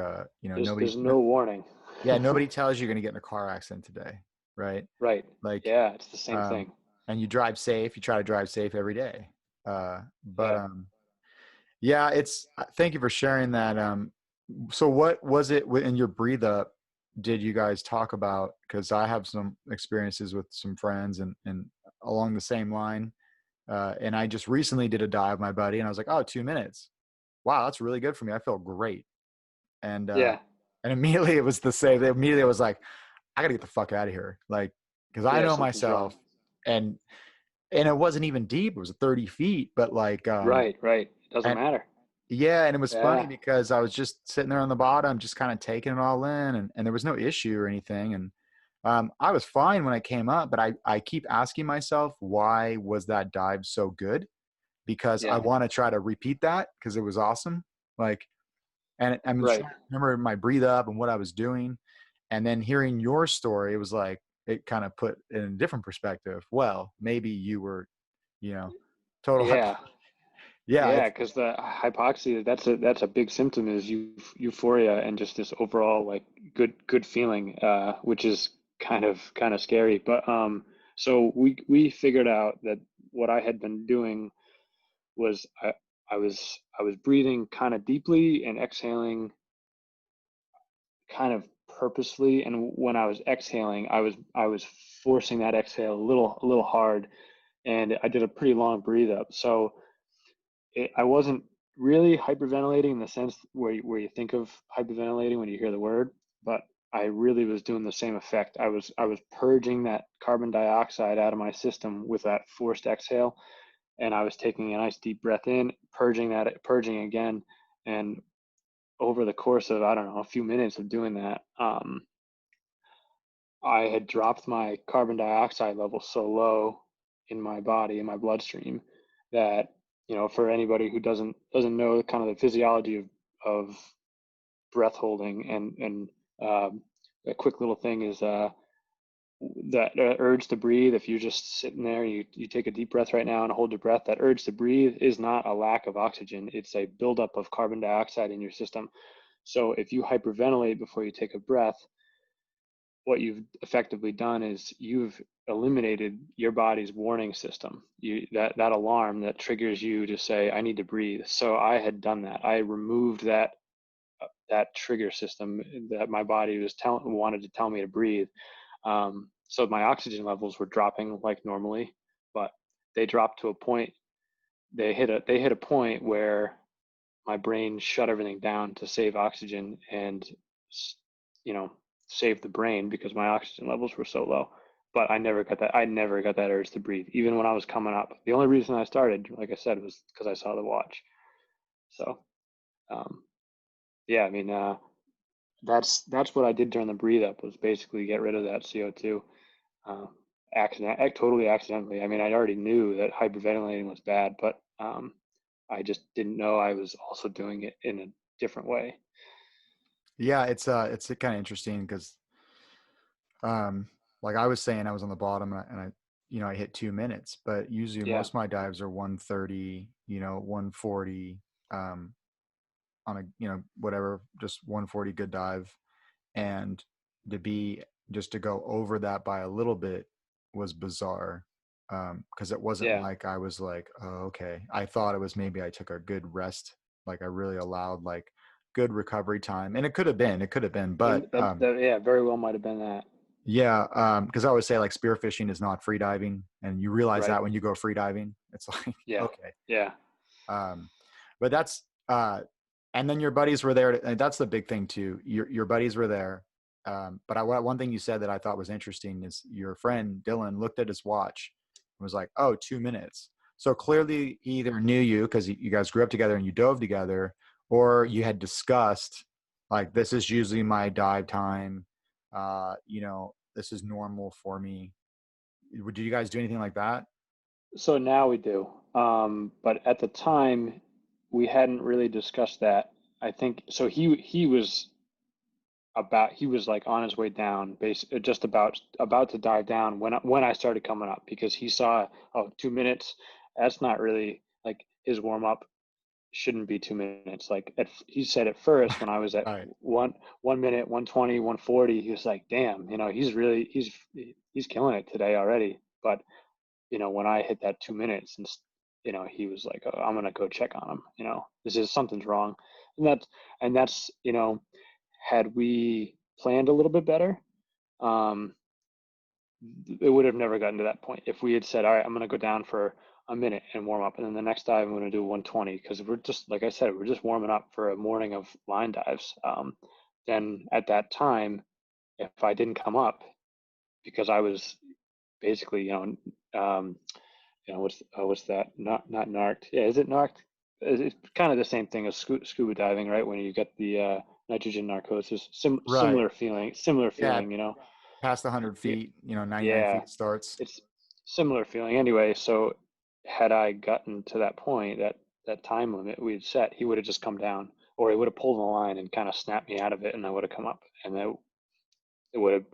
There's no warning. yeah, nobody tells you you're gonna get in a car accident today, right? Right. Like Yeah, it's the same um thing. and you drive safe, you try to drive safe every day. But Yeah. yeah, it's thank you for sharing that. So what was it in your breathe up did you guys talk about? Because I have some experiences with some friends and along the same line. And I just recently did a dive with my buddy, and I was like, oh, 2 minutes. Wow, that's really good for me. I feel great. And Yeah. immediately it was the same. Immediately I was like, I gotta get the fuck out of here. Like, because I Yeah, know something's wrong. myself, and it wasn't even deep. It was 30 feet, but like Right, right. It doesn't and matter. yeah, and it was funny Yeah. because I was just sitting there on the bottom, just kind of taking it all in, and there was no issue or anything. And I was fine when I came up, but I keep asking myself, why was that dive so good? Because I Yeah. want to try to repeat that because it was awesome. Like, and I'm Right. trying to remember my breathe up and what I was doing. And then hearing your story, it was like, it kind of put it in a different perspective. Well, maybe you were, you know, total, Yeah. Yeah, Yeah, because the hypoxia, that's a big symptom is euphoria and just this overall like good feeling, which is kind of scary. But so we figured out that what I had been doing was I was breathing kind of deeply and exhaling kind of purposely, and when I was exhaling, I was forcing that exhale a little hard, and I did a pretty long breathe up. So I wasn't really hyperventilating in the sense where you think of hyperventilating when you hear the word, but I really was doing the same effect. I was purging that carbon dioxide out of my system with that forced exhale, and I was taking a nice deep breath in, purging again, and over the course of, I don't know, a few minutes of doing that, I had dropped my carbon dioxide level so low in my body, in my bloodstream, that, for anybody who doesn't know kind of the physiology of breath holding, and a quick little thing is that urge to breathe. If you're just sitting there, you take a deep breath right now and hold your breath. That urge to breathe is not a lack of oxygen; it's a buildup of carbon dioxide in your system. So if you hyperventilate before you take a breath, what you've effectively done is you've eliminated your body's warning system. That alarm that triggers you to say, I need to breathe. So I had done that. I removed that trigger system that my body wanted to tell me to breathe. So my oxygen levels were dropping like normally, but they dropped to a point. They hit a point where my brain shut everything down to save oxygen and, you know, save the brain because my oxygen levels were so low. But I never got that urge to breathe, even when I was coming up. The only reason I started, like I said, was because I saw the watch. So, um, yeah, I mean, that's what I did during the breathe up, was basically get rid of that CO2. Um, totally accidentally. I mean, I already knew that hyperventilating was bad, but I just didn't know I was also doing it in a different way. Yeah, it's kind of interesting because um like I was saying, I was on the bottom, and I I hit 2 minutes, but usually Yeah, most of my dives are 130, 140, on a, whatever, just 140 good dive. And to be just to go over that by a little bit was bizarre, because it wasn't yeah. like I was like, oh, okay. I thought it was maybe I took a good rest, like I really allowed like good recovery time, and it could have been, but Yeah, very well might have been that. yeah, because I always say like spearfishing is not free diving, and you realize Right. that when you go free diving. It's like, Yeah. okay. Yeah. um, but that's and then your buddies were there and that's the big thing too. Your buddies were there. But one thing you said that I thought was interesting is your friend Dylan looked at his watch and was like, oh, 2 minutes. So clearly he either knew you because you guys grew up together and you dove together, or you had discussed like, this is usually my dive time. This is normal for me. Did you guys do anything like that? So now we do. But at the time, we hadn't really discussed that. I think so. He was like on his way down, just about to dive down when I started coming up, because he saw, oh, 2 minutes. That's not really like his warm up shouldn't be 2 minutes. Like he said at first when I was at Right. 1 minute, 120, 140, he was like, damn, he's killing it today already. But when I hit that 2 minutes, and he was like, oh, I'm gonna go check on him. Something's wrong, and that's had we planned a little bit better, um, it would have never gotten to that point. If we had said, all right, I'm gonna go down for a minute and warm up, and then the next dive I'm gonna do 120, because we're just, like I said, we're just warming up for a morning of line dives. Then at that time, if I didn't come up because I was basically, what's that? Not narked. Yeah, is it narked? It's kind of the same thing as scuba diving, right? When you get the nitrogen narcosis, Right. similar Yeah. feeling, Past 100 Yeah, feet, 99 yeah, feet starts. it's similar feeling anyway. So had I gotten to that point, that time limit we had set, he would have just come down, or he would have pulled the line and kind of snapped me out of it, and I would have come up, and then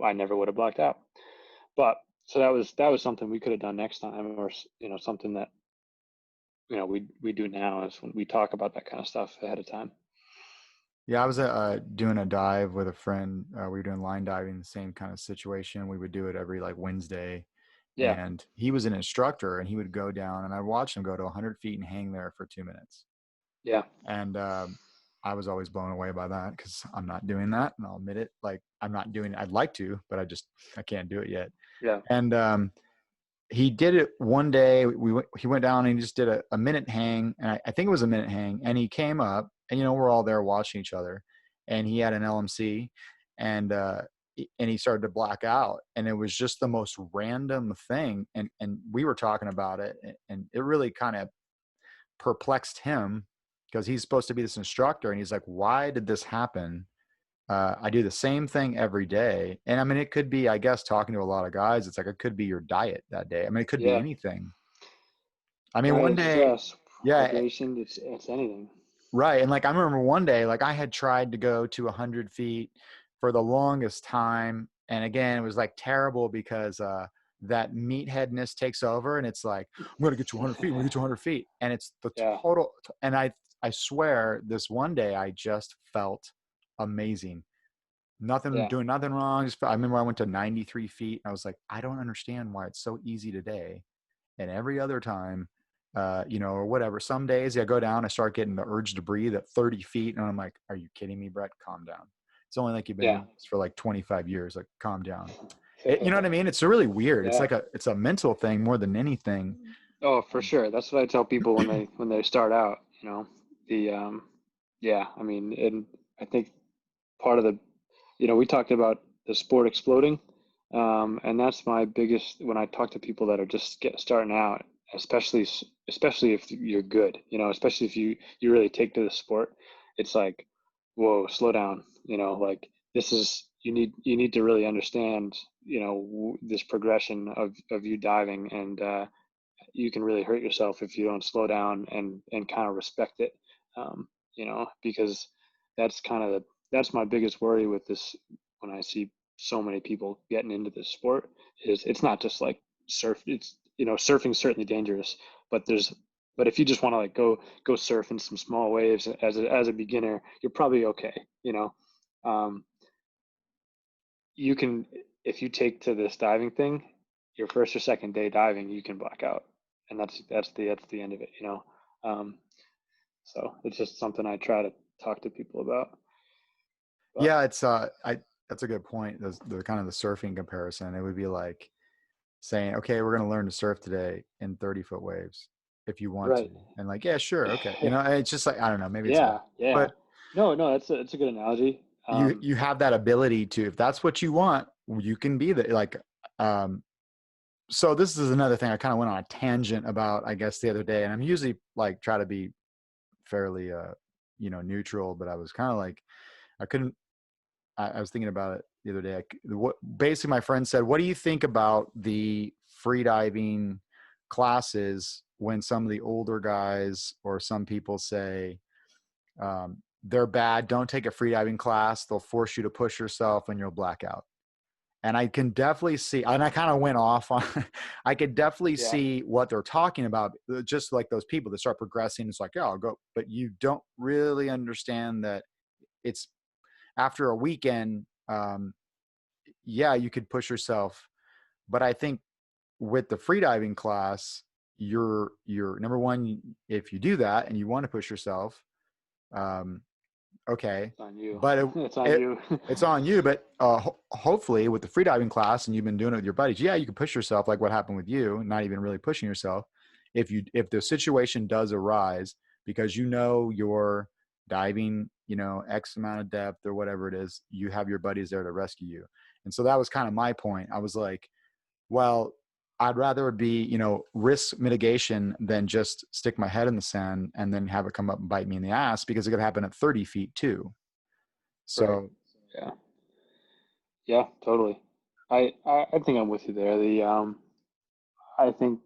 I never would have blacked out. But so that was something we could have done next time, or something that we do now is when we talk about that kind of stuff ahead of time. Yeah, I was doing a dive with a friend. We were doing line diving, the same kind of situation. We would do it every like Wednesday, Yeah, and he was an instructor, and he would go down, and I watched him go to 100 feet and hang there for 2 minutes. yeah, And I was always blown away by that because I'm not doing that, and I'll admit it. Like I'm not doing it. I'd like to, but I can't do it yet. yeah, And he did it one day. He went down and he just did a minute hang, and I think it was a minute hang. And he came up, and we're all there watching each other, and he had an LMC, and he started to black out, and it was just the most random thing. And we were talking about it, and it really kind of perplexed him because he's supposed to be this instructor, and he's like, "Why did this happen?" I do the same thing every day. And I mean, it could be, I guess, talking to a lot of guys, it's like, it could be your diet that day. I mean, it could be yeah. anything. I mean, one Diet, day, stress, yeah, hydration, it's anything. right. And like, I remember one day, like I had tried to go to 100 feet for the longest time. And again, it was like terrible because that meatheadness takes over, and it's like, I'm going to get to 100 feet. I'm going to get to 100 feet. And it's the Yeah, total. And I swear this one day I just felt amazing. yeah, Doing nothing wrong. I remember I went to 93 feet. And I was like, I don't understand why it's so easy today. And every other time, or whatever. Some days I go down, I start getting the urge to breathe at 30 feet. And I'm like, are you kidding me, Brett? Calm down. It's only like you've been yeah. doing this for like 25 years. Like, calm down. You know what I mean? It's really weird. It's Yeah. like it's a mental thing more than anything. Oh, for sure. That's what I tell people when they start out, the yeah, I mean, and I think part of the, we talked about the sport exploding, and that's my biggest when I talk to people that are just starting out, especially if you're good, especially if you really take to the sport, it's like, whoa, slow down, like this is you need to really understand, this progression of you diving, and you can really hurt yourself if you don't slow down and kind of respect it, because that's kind of that's my biggest worry with this when I see so many people getting into this sport is it's not just like surf. It's surfing's certainly dangerous, but but if you just want to like go surf in some small waves as a beginner, you're probably okay. Um, you can if you take to this diving thing, your first or second day diving, you can black out, and that's the end of it. Um, so it's just something I try to talk to people about. But Yeah, that's a good point. The kind of the surfing comparison. It would be like saying, okay, we're going to learn to surf today in 30-foot waves if you want to. right. And like, yeah, sure. Okay. It's just like, I don't know, maybe it's bad, Yeah, yeah. but No, that's a good analogy. you have that ability to, if that's what you want, you can be like, um, so this is another thing I kind of went on a tangent about, I guess, the other day. And I'm usually like, try to be fairly, neutral, but I was kind of like, I couldn't, I was thinking about it the other day. What basically my friend said, what do you think about the freediving classes when some of the older guys or some people say they're bad, don't take a freediving class, they'll force you to push yourself and you'll black out. And I can definitely see, and I kind of went off on, I could definitely Yeah, see what they're talking about. Just like those people that start progressing, it's like, yeah, I'll go. But you don't really understand that it's after a weekend, yeah, you could push yourself. But I think with the freediving class, you're number one, if you do that and you want to push yourself, um, okay, it's on you. but It's on it you. it's on you. But hopefully with the freediving class, and you've been doing it with your buddies, yeah, you can push yourself like what happened with you, not even really pushing yourself. If the situation does arise because you're diving, X amount of depth or whatever it is, you have your buddies there to rescue you. And so that was kind of my point. I was like, well, I'd rather it be, risk mitigation than just stick my head in the sand and then have it come up and bite me in the ass, because it could happen at 30 feet too. Right. So Yeah. Yeah, totally. I think I'm with you there. I think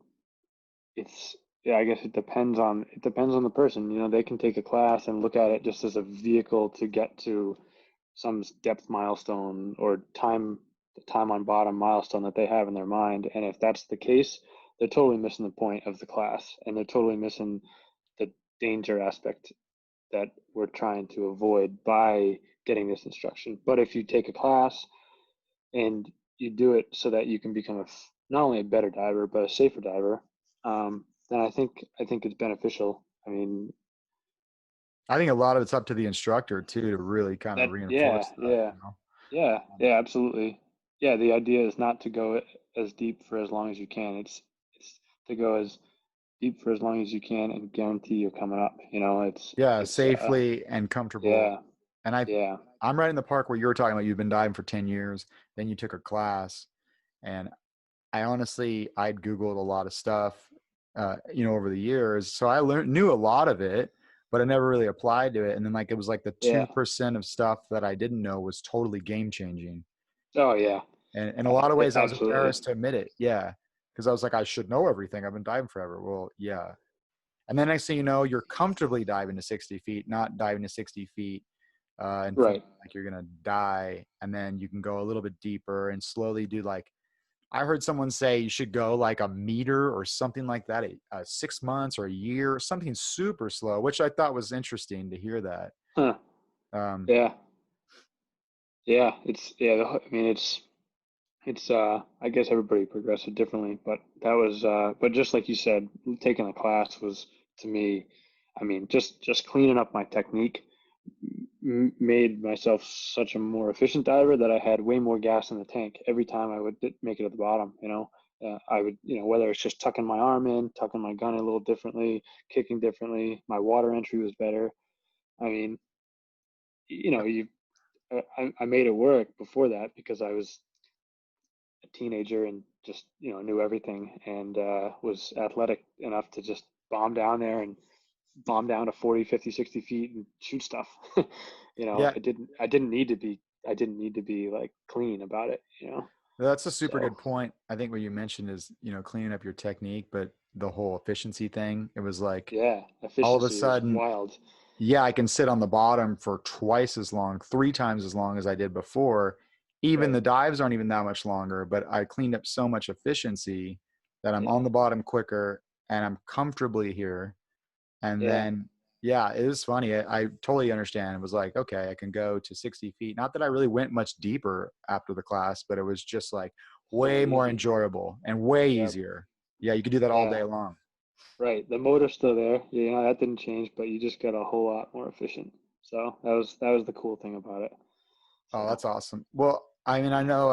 it's yeah, I guess it depends on the person. They can take a class and look at it just as a vehicle to get to some depth milestone or time on bottom milestone that they have in their mind. And if that's the case, they're totally missing the point of the class, and they're totally missing the danger aspect that we're trying to avoid by getting this instruction. But if you take a class and you do it so that you can become not only a better diver but a safer diver, then I think it's beneficial. I mean, I think a lot of it's up to the instructor too to really kind of reinforce that. You know? Yeah, absolutely. Yeah, the idea is not to go as deep for as long as you can. It's to go as deep for as long as you can and guarantee you're coming up. You know, it's safely and comfortable. yeah, And yeah, I'm right in the park where you were talking about. You've been diving for 10 years, then you took a class, and I'd Googled a lot of stuff, over the years. So I knew a lot of it, but I never really applied to it. And then it was like the yeah. 2% of stuff that I didn't know was totally game changing. Oh yeah, And in a lot of ways, I was absolutely. embarrassed to admit it. Yeah. Because I was like, I should know everything. I've been diving forever. Well, yeah. And then next thing you know, you're comfortably diving to 60 feet, not diving to 60 feet and feeling Right. like you're going to die. And then you can go a little bit deeper and slowly do I heard someone say you should go like a meter or something like that, 6 months or a year, something super slow, which I thought was interesting to hear that. Huh. Um, Yeah. Yeah. I mean, it's I guess everybody progresses differently, but that was but just like you said, taking the class was, to me, I mean, just cleaning up my technique made myself such a more efficient diver that I had way more gas in the tank every time I would make it at the bottom. I would, whether it's just tucking my arm in, tucking my gun in a little differently, kicking differently, my water entry was better. I mean, you know, you I made it work before that because I was a teenager and just, knew everything, and was athletic enough to just bomb down there and bomb down to 40, 50, 60 feet and shoot stuff. yeah, I didn't need to be like clean about it. that's a super So good point. I think what you mentioned is, cleaning up your technique, but the whole efficiency thing, it was like yeah, all of a efficiency is sudden, wild. yeah, I can sit on the bottom for twice as long, 3 times as long as I did before. Even Right. the dives aren't even that much longer, but I cleaned up so much efficiency that I'm on Yeah. the bottom quicker and I'm comfortably here. And Yeah. then, yeah, it was funny. I totally understand. It was like, okay, I can go to 60 feet. Not that I really went much deeper after the class, but it was just like So way more easy. enjoyable and way Yep. easier. Yeah, you could do that all Yeah. day long. Right. The motor's still there. That didn't change, but you just got a whole lot more efficient. So that was the cool thing about it. Oh, So that's awesome. Well, I mean, I know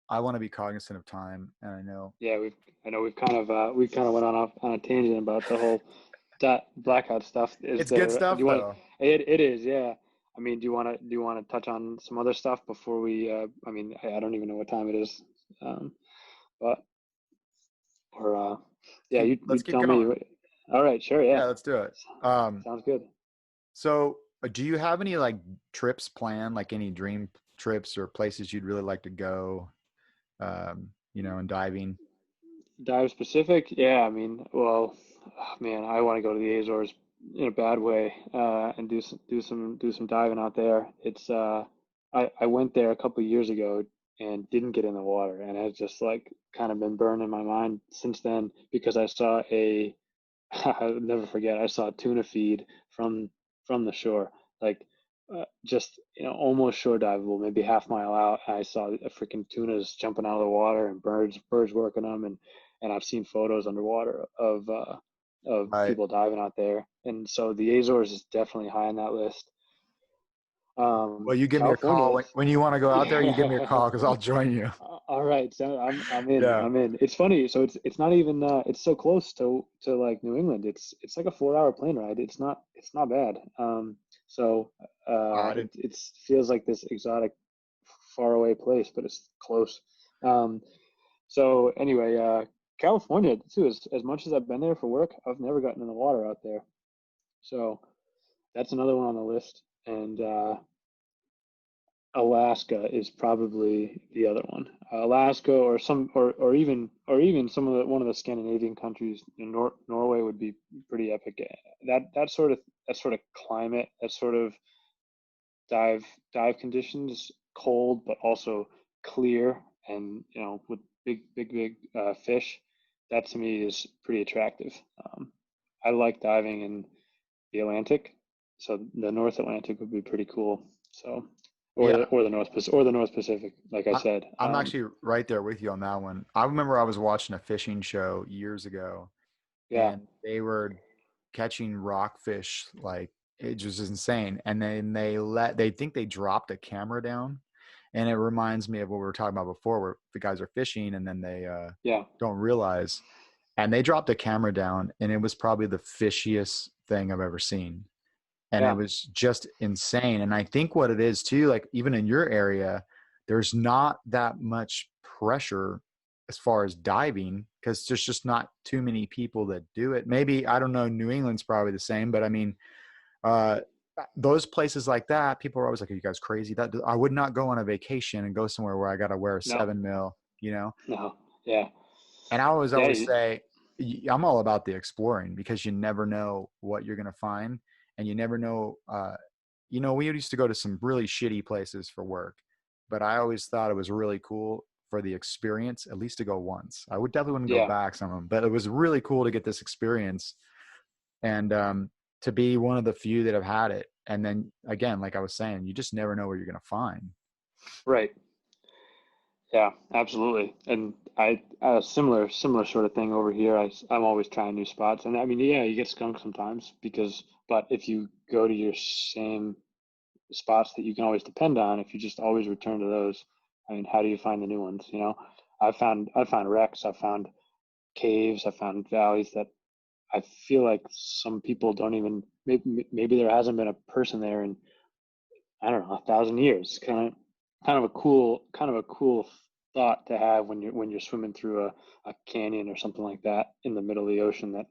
I want to be cognizant of time, and I know yeah, I know we kind of went on a tangent about the whole blackout stuff. Is it's good there? Do stuff you want? though. It is. Yeah. I mean, do you want to touch on some other stuff before we? I mean, I don't even know what time it is. Um, but or yeah, you Let's keep tell me. going. All right. Sure. Yeah. Yeah, let's do it. Um, Sounds good. so do you have any trips planned, like any dream trips or places you'd really like to go? In diving. Dive specific? Yeah, I mean, well, man, I want to go to the Azores in a bad way, and do some diving out there. I went there a couple of years ago and didn't get in the water, and it's just like kind of been burned in my mind since then because I saw I'll never forget. I saw a tuna feed from the shore, like just almost shore diveable, maybe half-mile out. I saw a freaking tunas jumping out of the water and birds working them, and I've seen photos underwater of Right. people diving out there, and so the Azores is definitely high on that list. Well, you give me a California call is. when you want to go out there. You give me a Yeah. call because I'll join you. All right, so I'm in. Yeah. I'm in. It's funny. So it's not even it's so close to like New England. It's like a 4 hour plane ride. It's not bad. So I it didn't. it's feels like this exotic, far away place, but it's close. Um, so anyway, California too. As much as I've been there for work, I've never gotten in the water out there. So that's another one on the list. And Alaska is probably the other one. Alaska or even one of the Scandinavian countries. Norway would be pretty epic. That sort of climate, that sort of dive dive conditions, cold but also clear, and with big fish. that to me is pretty attractive. I like diving in the Atlantic, so the North Atlantic would be pretty cool. So, Yeah. or the North Pacific, like I I, said. I'm actually right there with you on that one. I remember I was watching a fishing show years ago, Yeah, and they were catching rockfish like it was insane. And then they think they dropped a camera down, and it reminds me of what we were talking about before, where the guys are fishing and then they yeah, don't realize, and they dropped a camera down, and it was probably the fishiest thing I've ever seen. And it yeah, was just insane. And I think what it is too, like even in your area, there's not that much pressure as far as diving because there's just not too many people that do it. Maybe, I don't know, New England's probably the same, but I mean, uh, those places like that, people are always like, "Are you guys crazy?" That I would not go on a vacation and go somewhere where I got to wear a no, 7 mil, you know? no, yeah, And I always yeah, always say I'm all about the exploring because you never know what you're going to find, and you never know. We used to go to some really shitty places for work, but I always thought it was really cool for the experience, at least to go once. I would definitely wouldn't go yeah, back some of them, but it was really cool to get this experience and to be one of the few that have had it. And then again, like I was saying, you just never know where you're going to find. right. Yeah, absolutely. And similar sort of thing over here. I'm always trying new spots, and I mean, yeah, you get skunked sometimes but if you go to your same spots that you can always depend on, if you just always return to those, I mean, how do you find the new ones? You know, I found wrecks, I found caves, I found valleys that I feel like some people don't even, maybe there hasn't been a person there in, I don't know, 1,000 years. Kind of a cool thought to have when you're swimming through a canyon or something like that in the middle of the ocean that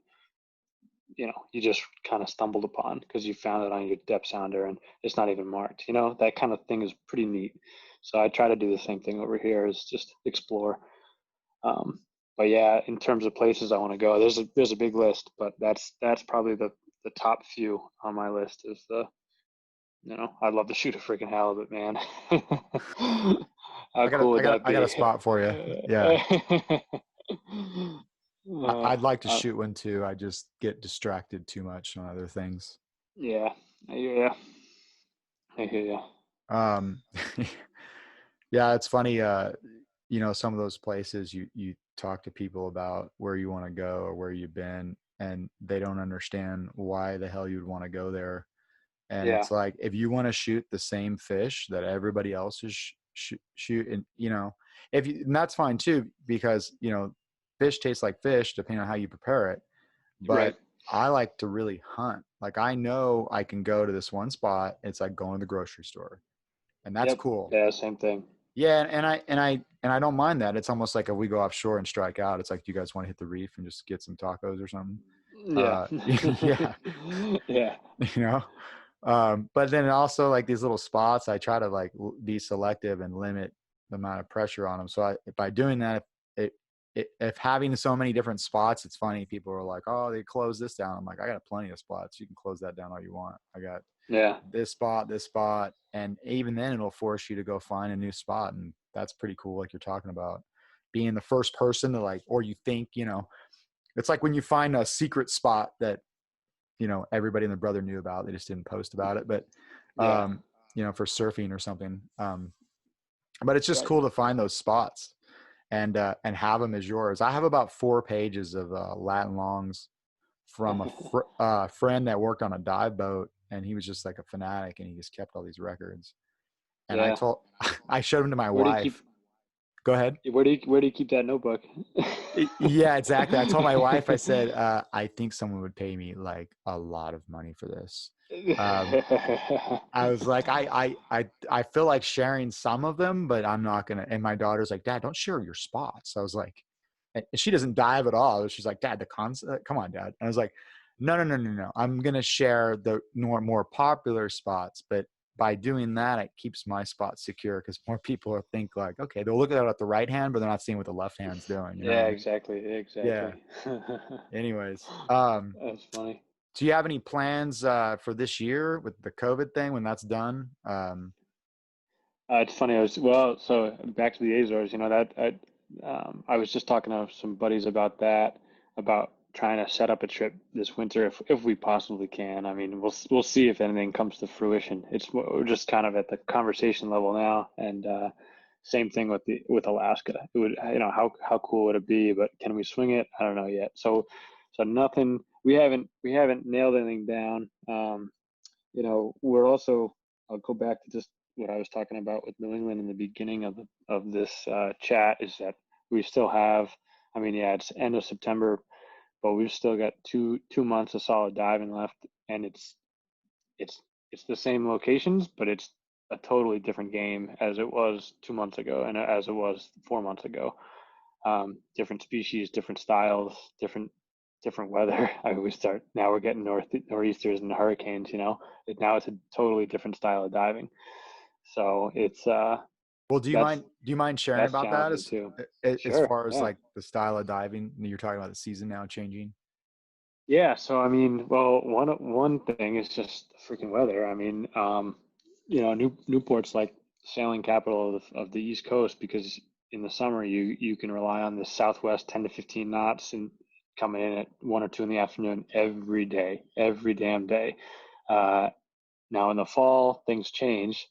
you just kind of stumbled upon because you found it on your depth sounder and it's not even marked. That kind of thing is pretty neat. So I try to do the same thing over here, is just explore. Um, but yeah, in terms of places I want to go, there's a big list, but that's probably the top few on my list. Is I'd love to shoot a freaking halibut, man. How I got a, cool I would got, that I got a be? spot for you. Yeah. Uh, I'd like to uh, shoot one too. I just get distracted too much on other things. yeah, yeah, I hear you. Um, yeah, it's funny. Some of those places you talk to people about where you want to go or where you've been, and they don't understand why the hell you'd want to go there. And Yeah, it's like, if you want to shoot the same fish that everybody else is shooting, and that's fine too, because fish tastes like fish depending on how you prepare it. right. But I like to really hunt. Like, I know I can go to this one spot. It's like going to the grocery store, and that's Yep. cool. Yeah, same thing. Yeah, and I don't mind that. It's almost like if we go offshore and strike out, it's like, do you guys want to hit the reef and just get some tacos or something? Yeah. Yeah, Yeah. you know. But then also, like, these little spots, I try to like be selective and limit the amount of pressure on them. So by doing that, if having so many different spots, it's funny. People are like, "Oh, they closed this down." I'm like, "I got plenty of spots. You can close that down all you want. I got Yeah. this spot," and even then, it'll force you to go find a new spot, and that's pretty cool. Like you're talking about being the first person to, like, or you think, it's like when you find a secret spot that everybody and their brother knew about, they just didn't post about it, but Yeah. for surfing or something. But it's just Right. cool to find those spots and have them as yours. I have about 4 pages of Latin longs from a friend that worked on a dive boat, and he was just like a fanatic, and he just kept all these records. And Yeah. I showed them to my Where do you keep wife. Go ahead. where do you keep that notebook? Yeah, exactly. I told my wife, I said, I think someone would pay me like a lot of money for this. Um, I was like, I feel like sharing some of them, but I'm not gonna. And my daughter's like, Dad, don't share your spots. I was like, and she doesn't dive at all. She's like, Dad, the concept. Come on, Dad. And I was like, no, no, no, no, no. I'm gonna share the more popular spots, but by doing that, it keeps my spot secure because more people will think like, okay, they'll look at it at the right hand, but they're not seeing what the left hand's doing. You know what I Yeah, mean? exactly. Yeah. Exactly. Anyways, That's funny. do you have any plans for this year with the COVID thing when that's done? It's funny. So back to the Azores. That I was just talking to some buddies about that, about trying to set up a trip this winter if we possibly can. I mean, we'll see if anything comes to fruition. We're just kind of at the conversation level now, and same thing with Alaska. It would, how cool would it be? But can we swing it? I don't know yet. So nothing. We haven't nailed anything down. We're also. I'll go back to just what I was talking about with New England in the beginning of this chat, is that we still have. I mean, yeah, it's end of September, but we've still got two months of solid diving left, and it's it's the same locations, but it's a totally different game as it was 2 months ago and as it was 4 months ago. Different species, different styles, different weather. I always start now. We're getting nor'easters and hurricanes. Now it's a totally different style of diving. So it's Well, do you mind sharing that's about that challenging too. as Sure. far as Yeah. like the style of diving? You're talking about the season now changing. Yeah. So I mean, well, one thing is just the freaking weather. I mean, Newport's like sailing capital of the East Coast, because in the summer you can rely on the southwest 10 to 15 knots and coming in at 1 or 2 in the afternoon every day, every damn day. Uh, Now in the fall, things change.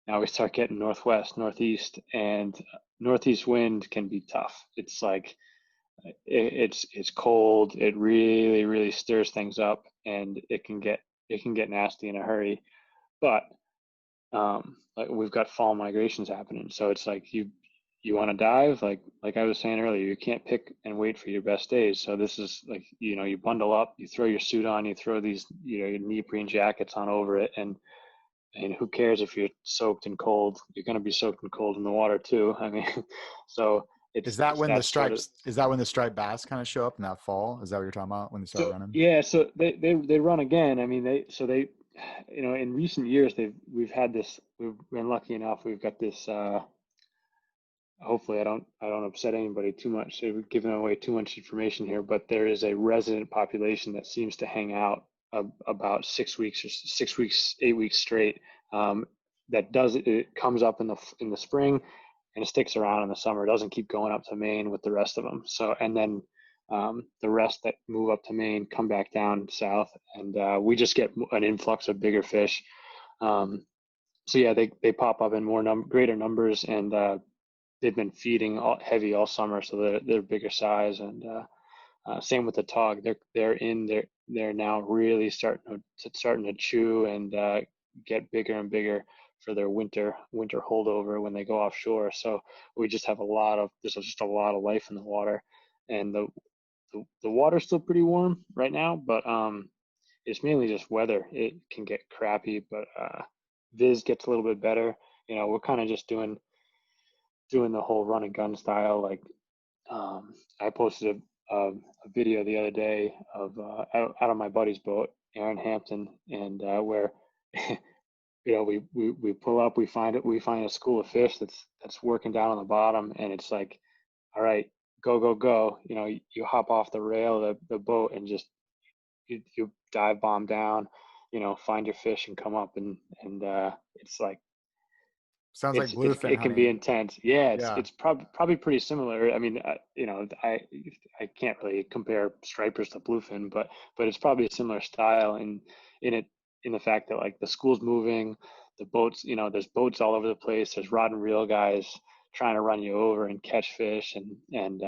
Now we start getting northwest, northeast, and northeast wind can be tough. It's like it's cold. It really, really stirs things up, and it can get nasty in a hurry. But like we've got fall migrations happening, so it's like you want to dive, like I was saying earlier, you can't pick and wait for your best days. So this is like, you bundle up, you throw your suit on, you throw these, your neoprene jackets on over it, and who cares if you're soaked and cold? You're going to be soaked and cold in the water too. I mean, so Is it's that it's when the that sort of. stripes? Is that when the striped bass kind of show up in that fall? Is that what you're talking about when they start So running? yeah, so they run again. I mean, they in recent years we've been lucky enough, we've got this. Hopefully I don't upset anybody too much. So we're giving away too much information here, but there is a resident population that seems to hang out about 6 weeks or 6 weeks, 8 weeks straight. Um, that does it comes up in the spring, and it sticks around in the summer. It doesn't keep going up to Maine with the rest of them. So, and then the rest that move up to Maine come back down south, and we just get an influx of bigger fish. Um, so yeah, they pop up in greater numbers, and they've been feeding heavy all summer, so they're bigger size. And same with the tog. They're now really starting to chew and get bigger and bigger for their winter holdover when they go offshore. So there's just a lot of life in the water, and the water's still pretty warm right now, but it's mainly just weather. It can get crappy, but Viz gets a little bit better. We're kind of just doing the whole run and gun style. Like I posted a video the other day of out on my buddy's boat, Aaron Hampton, and where we pull up, we find a school of fish that's working down on the bottom, and it's like, all right, go go go. You hop off the rail of the boat and just you dive bomb down, find your fish and come up, and it's like Sounds like bluefin it can be hunting. intense. Yeah, it's Yeah. it's probably pretty similar. I mean, I can't really compare stripers to bluefin, but it's probably a similar style in it in the fact that like the school's moving, the boats, there's boats all over the place. There's rod and reel guys trying to run you over and catch fish, and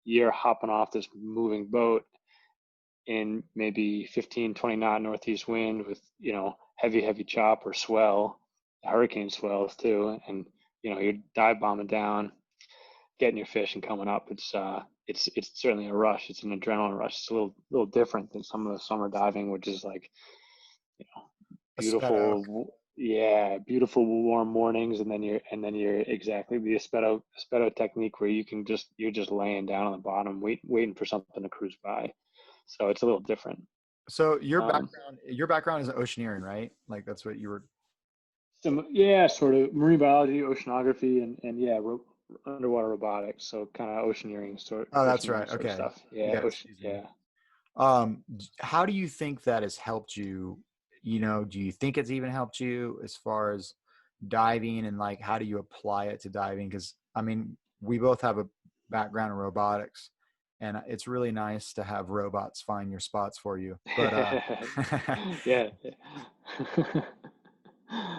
you're hopping off this moving boat in maybe 15, 20 knot northeast wind with, heavy chop or swell, hurricane swells too. And, you're dive bombing down, getting your fish and coming up. It's certainly a rush. It's an adrenaline rush. It's a little different than some of the summer diving, which is like, you know, A speedo. yeah, beautiful warm mornings. And then you're exactly the espedo technique where you're just laying down on the bottom, waiting for something to cruise by. So it's a little different. So Um, your background is oceaneering, right? Like that's what you were. yeah, sort of marine biology, oceanography, and yeah, underwater robotics. So kind of Oh, that's right. oceaneering sort of Okay. stuff. Yeah, Yeah. Excuse me. yeah. How do you think that has helped you? Do you think it's even helped you as far as diving, and like how do you apply it to diving? Because I mean, we both have a background in robotics, and it's really nice to have robots find your spots for you. But Yeah.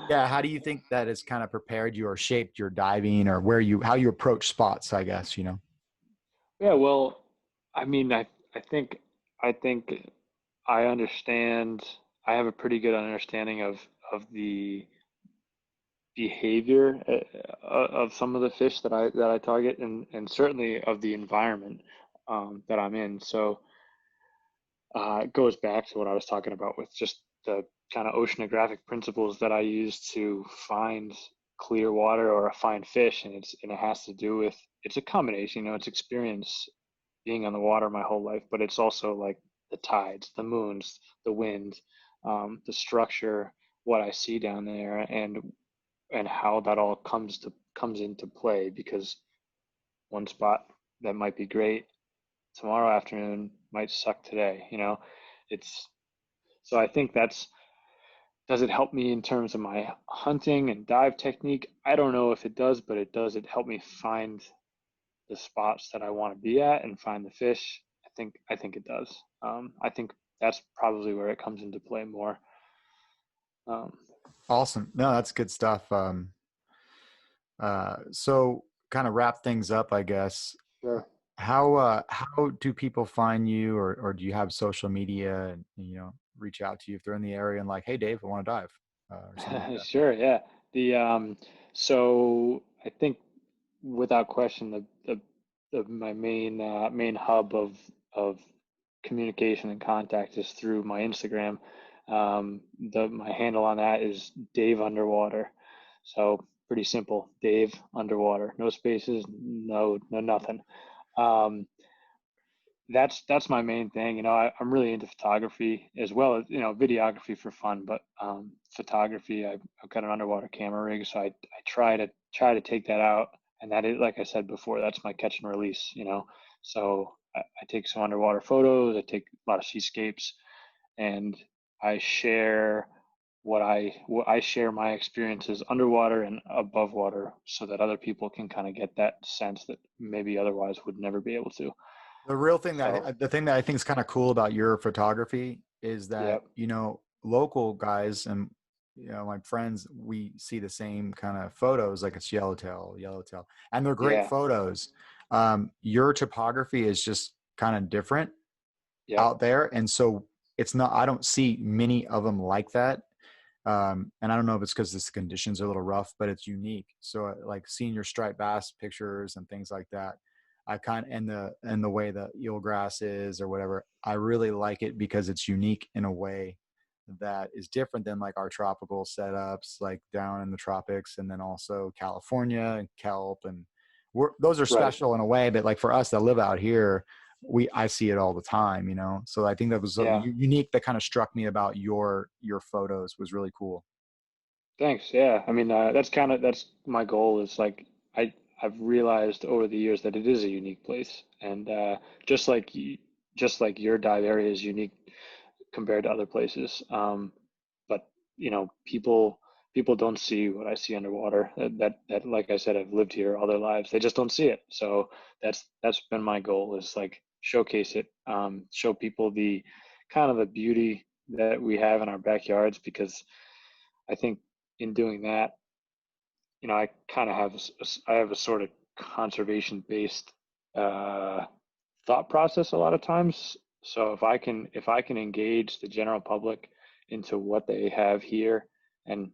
yeah, how do you think that has kind of prepared you or shaped your diving, or how you approach spots, I guess, you know? Yeah, well, I mean, I think I understand. I have a pretty good understanding of the behavior of some of the fish that I target, and certainly of the environment that I'm in. So it goes back to what I was talking about with just the kind of oceanographic principles that I use to find clear water or find fish, and it has to do with, it's a combination, it's experience being on the water my whole life, but it's also like the tides, the moons, the wind, the structure, what I see down there, and how that all comes into play. Because one spot that might be great tomorrow afternoon might suck today. It's so I think that's, does it help me in terms of my hunting and dive technique? I don't know if it does, but it does. It helped me find the spots that I want to be at and find the fish. I think it does. I think that's probably where it comes into play more. Um, Awesome. No, that's good stuff. So kind of wrap things up, I guess. sure. How do people find you, or do you have social media, and reach out to you if they're in the area and like, hey Dave, I want to dive, or something like that? Sure, yeah. The so I think without question my main hub of communication and contact is through my Instagram. The My handle on that is Dave Underwater. So pretty simple, Dave Underwater. No spaces, no nothing. Um, that's my main thing. I'm really into photography as well as, videography for fun, but photography. I've got an underwater camera rig, so I try to take that out, and that is, like I said before, that's my catch and release. So I take some underwater photos. I take a lot of seascapes, and I share what I share my experiences underwater and above water, so that other people can kind of get that sense that maybe otherwise would never be able to. So, The thing that I think is kind of cool about your photography is yeah, that, local guys and, my friends, we see the same kind of photos, like it's yellowtail, and they're great yeah, photos. Your topography is just kind of different yep, out there. And so I don't see many of them like that. And I don't know if it's because the conditions are a little rough, but it's unique. So like seeing your striped bass pictures and things like that, I kind of, and the way the eelgrass is or whatever, I really like it because it's unique in a way that is different than like our tropical setups, like down in the tropics, and then also California and kelp, and those are right, special in a way. But like for us that live out here, I see it all the time, So I think that was so yeah. unique. That kind of struck me about your photos was really cool. Thanks. Yeah, I mean, that's my goal. Is like I've realized over the years that it is a unique place, and just like your dive area is unique compared to other places. But people don't see what I see underwater. That like I said, I've lived here all their lives. They just don't see it. So that's been my goal, is like showcase it, show people the kind of the beauty that we have in our backyards, because I think in doing that, I kind of have I have a sort of conservation based uh, thought process a lot of times. So if I can engage the general public into what they have here, and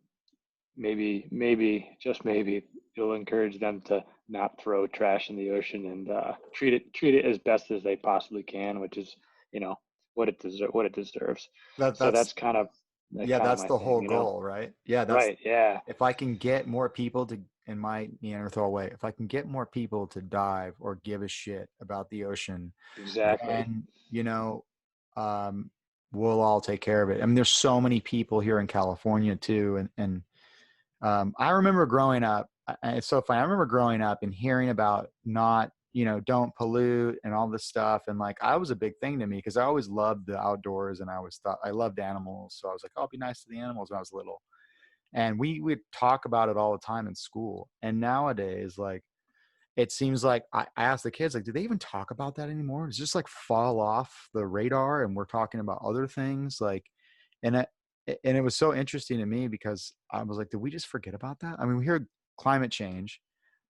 maybe just maybe it'll encourage them to not throw trash in the ocean, and treat it as best as they possibly can, which is you know what it deserves. That So that's that's yeah, kind of that's my the thing, whole goal, right? Yeah, that's Right? Yeah, if I can get more people to, in my Neanderthal way, if I can get more people to dive or give a shit about the ocean, exactly. then, um, we'll all take care of it. I mean, there's so many people here in California too. And I remember growing up, it's so funny. I remember growing up and hearing about not, don't pollute and all this stuff. And like, I was a big thing to me because I always loved the outdoors and I always thought I loved animals. So I was like, I'll be nice to the animals when I was little. And we would talk about it all the time in school. And nowadays, like, it seems like I asked the kids, like, do they even talk about that anymore? Does it just like fall off the radar and we're talking about other things? Like, and and it was so interesting to me because I was like, did we just forget about that? I mean, we hear climate change,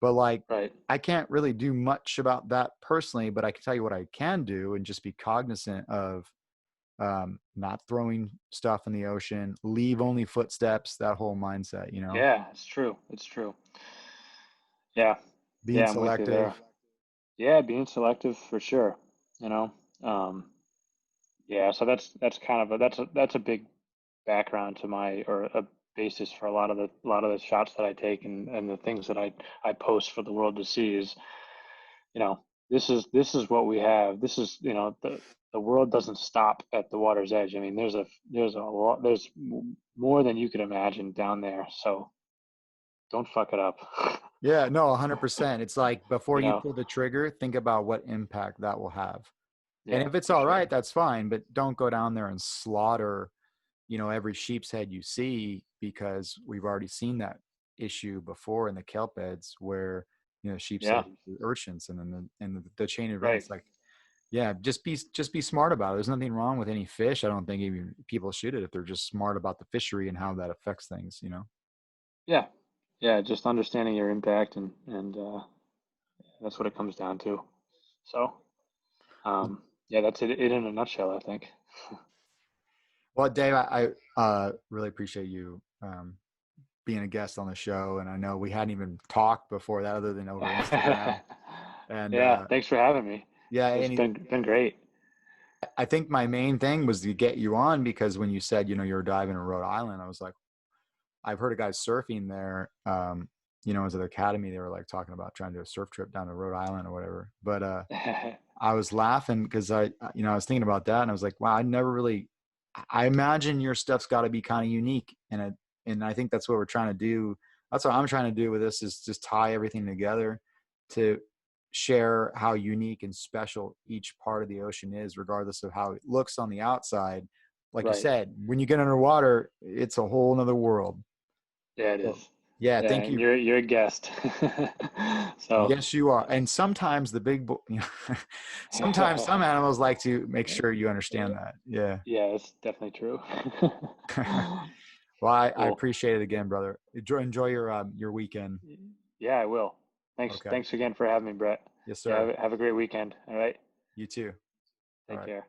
but like, Right. I can't really do much about that personally, but I can tell you what I can do and just be cognizant of not throwing stuff in the ocean, leave only footsteps, that whole mindset, Yeah, it's true. It's true. Yeah. being Yeah, I'm with you there. selective. Yeah, being selective for sure. You know. Um, yeah, so that's kind of that's a big background to my, or a basis for a lot of the shots that I take, and the things that I post for the world to see is, this is what we have. This is, the world doesn't stop at the water's edge. I mean, there's a lot, more than you could imagine down there. So don't fuck it up. Yeah, no, 100%. It's like before You you know? pull the trigger, think about what impact that will have. And Yeah, if it's for all sure. right, that's fine, but don't go down there and slaughter, every sheep's head you see, because we've already seen that issue before in the kelp beds where, sheep's head Yeah, eat the urchins, and then the chain of right. events. Like, yeah, just be smart about it. There's nothing wrong with any fish. I don't think even people shoot it if they're just smart about the fishery and how that affects things. Yeah, yeah. Just understanding your impact, and that's what it comes down to. So, yeah, that's it in a nutshell, I think. Well, Dave, I really appreciate you being a guest on the show, and I know we hadn't even talked before that other than over Instagram. And Yeah, thanks for having me. yeah, It's and been great. I think my main thing was to get you on because when you said you were diving in Rhode Island, I was like, I've heard of guys surfing there. As an academy, they were like talking about trying to do a surf trip down to Rhode Island or whatever. But I was laughing because I was thinking about that, and I was like, wow, I never really. I imagine your stuff's got to be kind of unique, and I think that's what we're trying to do. That's what I'm trying to do with this, is just tie everything together to share how unique and special each part of the ocean is, regardless of how it looks on the outside. Like you Right. said, when you get underwater, it's a whole nother world. Yeah, it So, is. yeah, Yeah, thank and you. you're a guest. So, Yes, you are. And sometimes sometimes some animals like to make sure you understand that. Yeah. yeah, it's definitely true. Well, I Cool. appreciate it again, brother. Enjoy your weekend. Yeah, I will. Thanks. Okay. Thanks again for having me, Brett. Yes, Yeah, sir. have a great weekend. All right. You too. All Take right. care.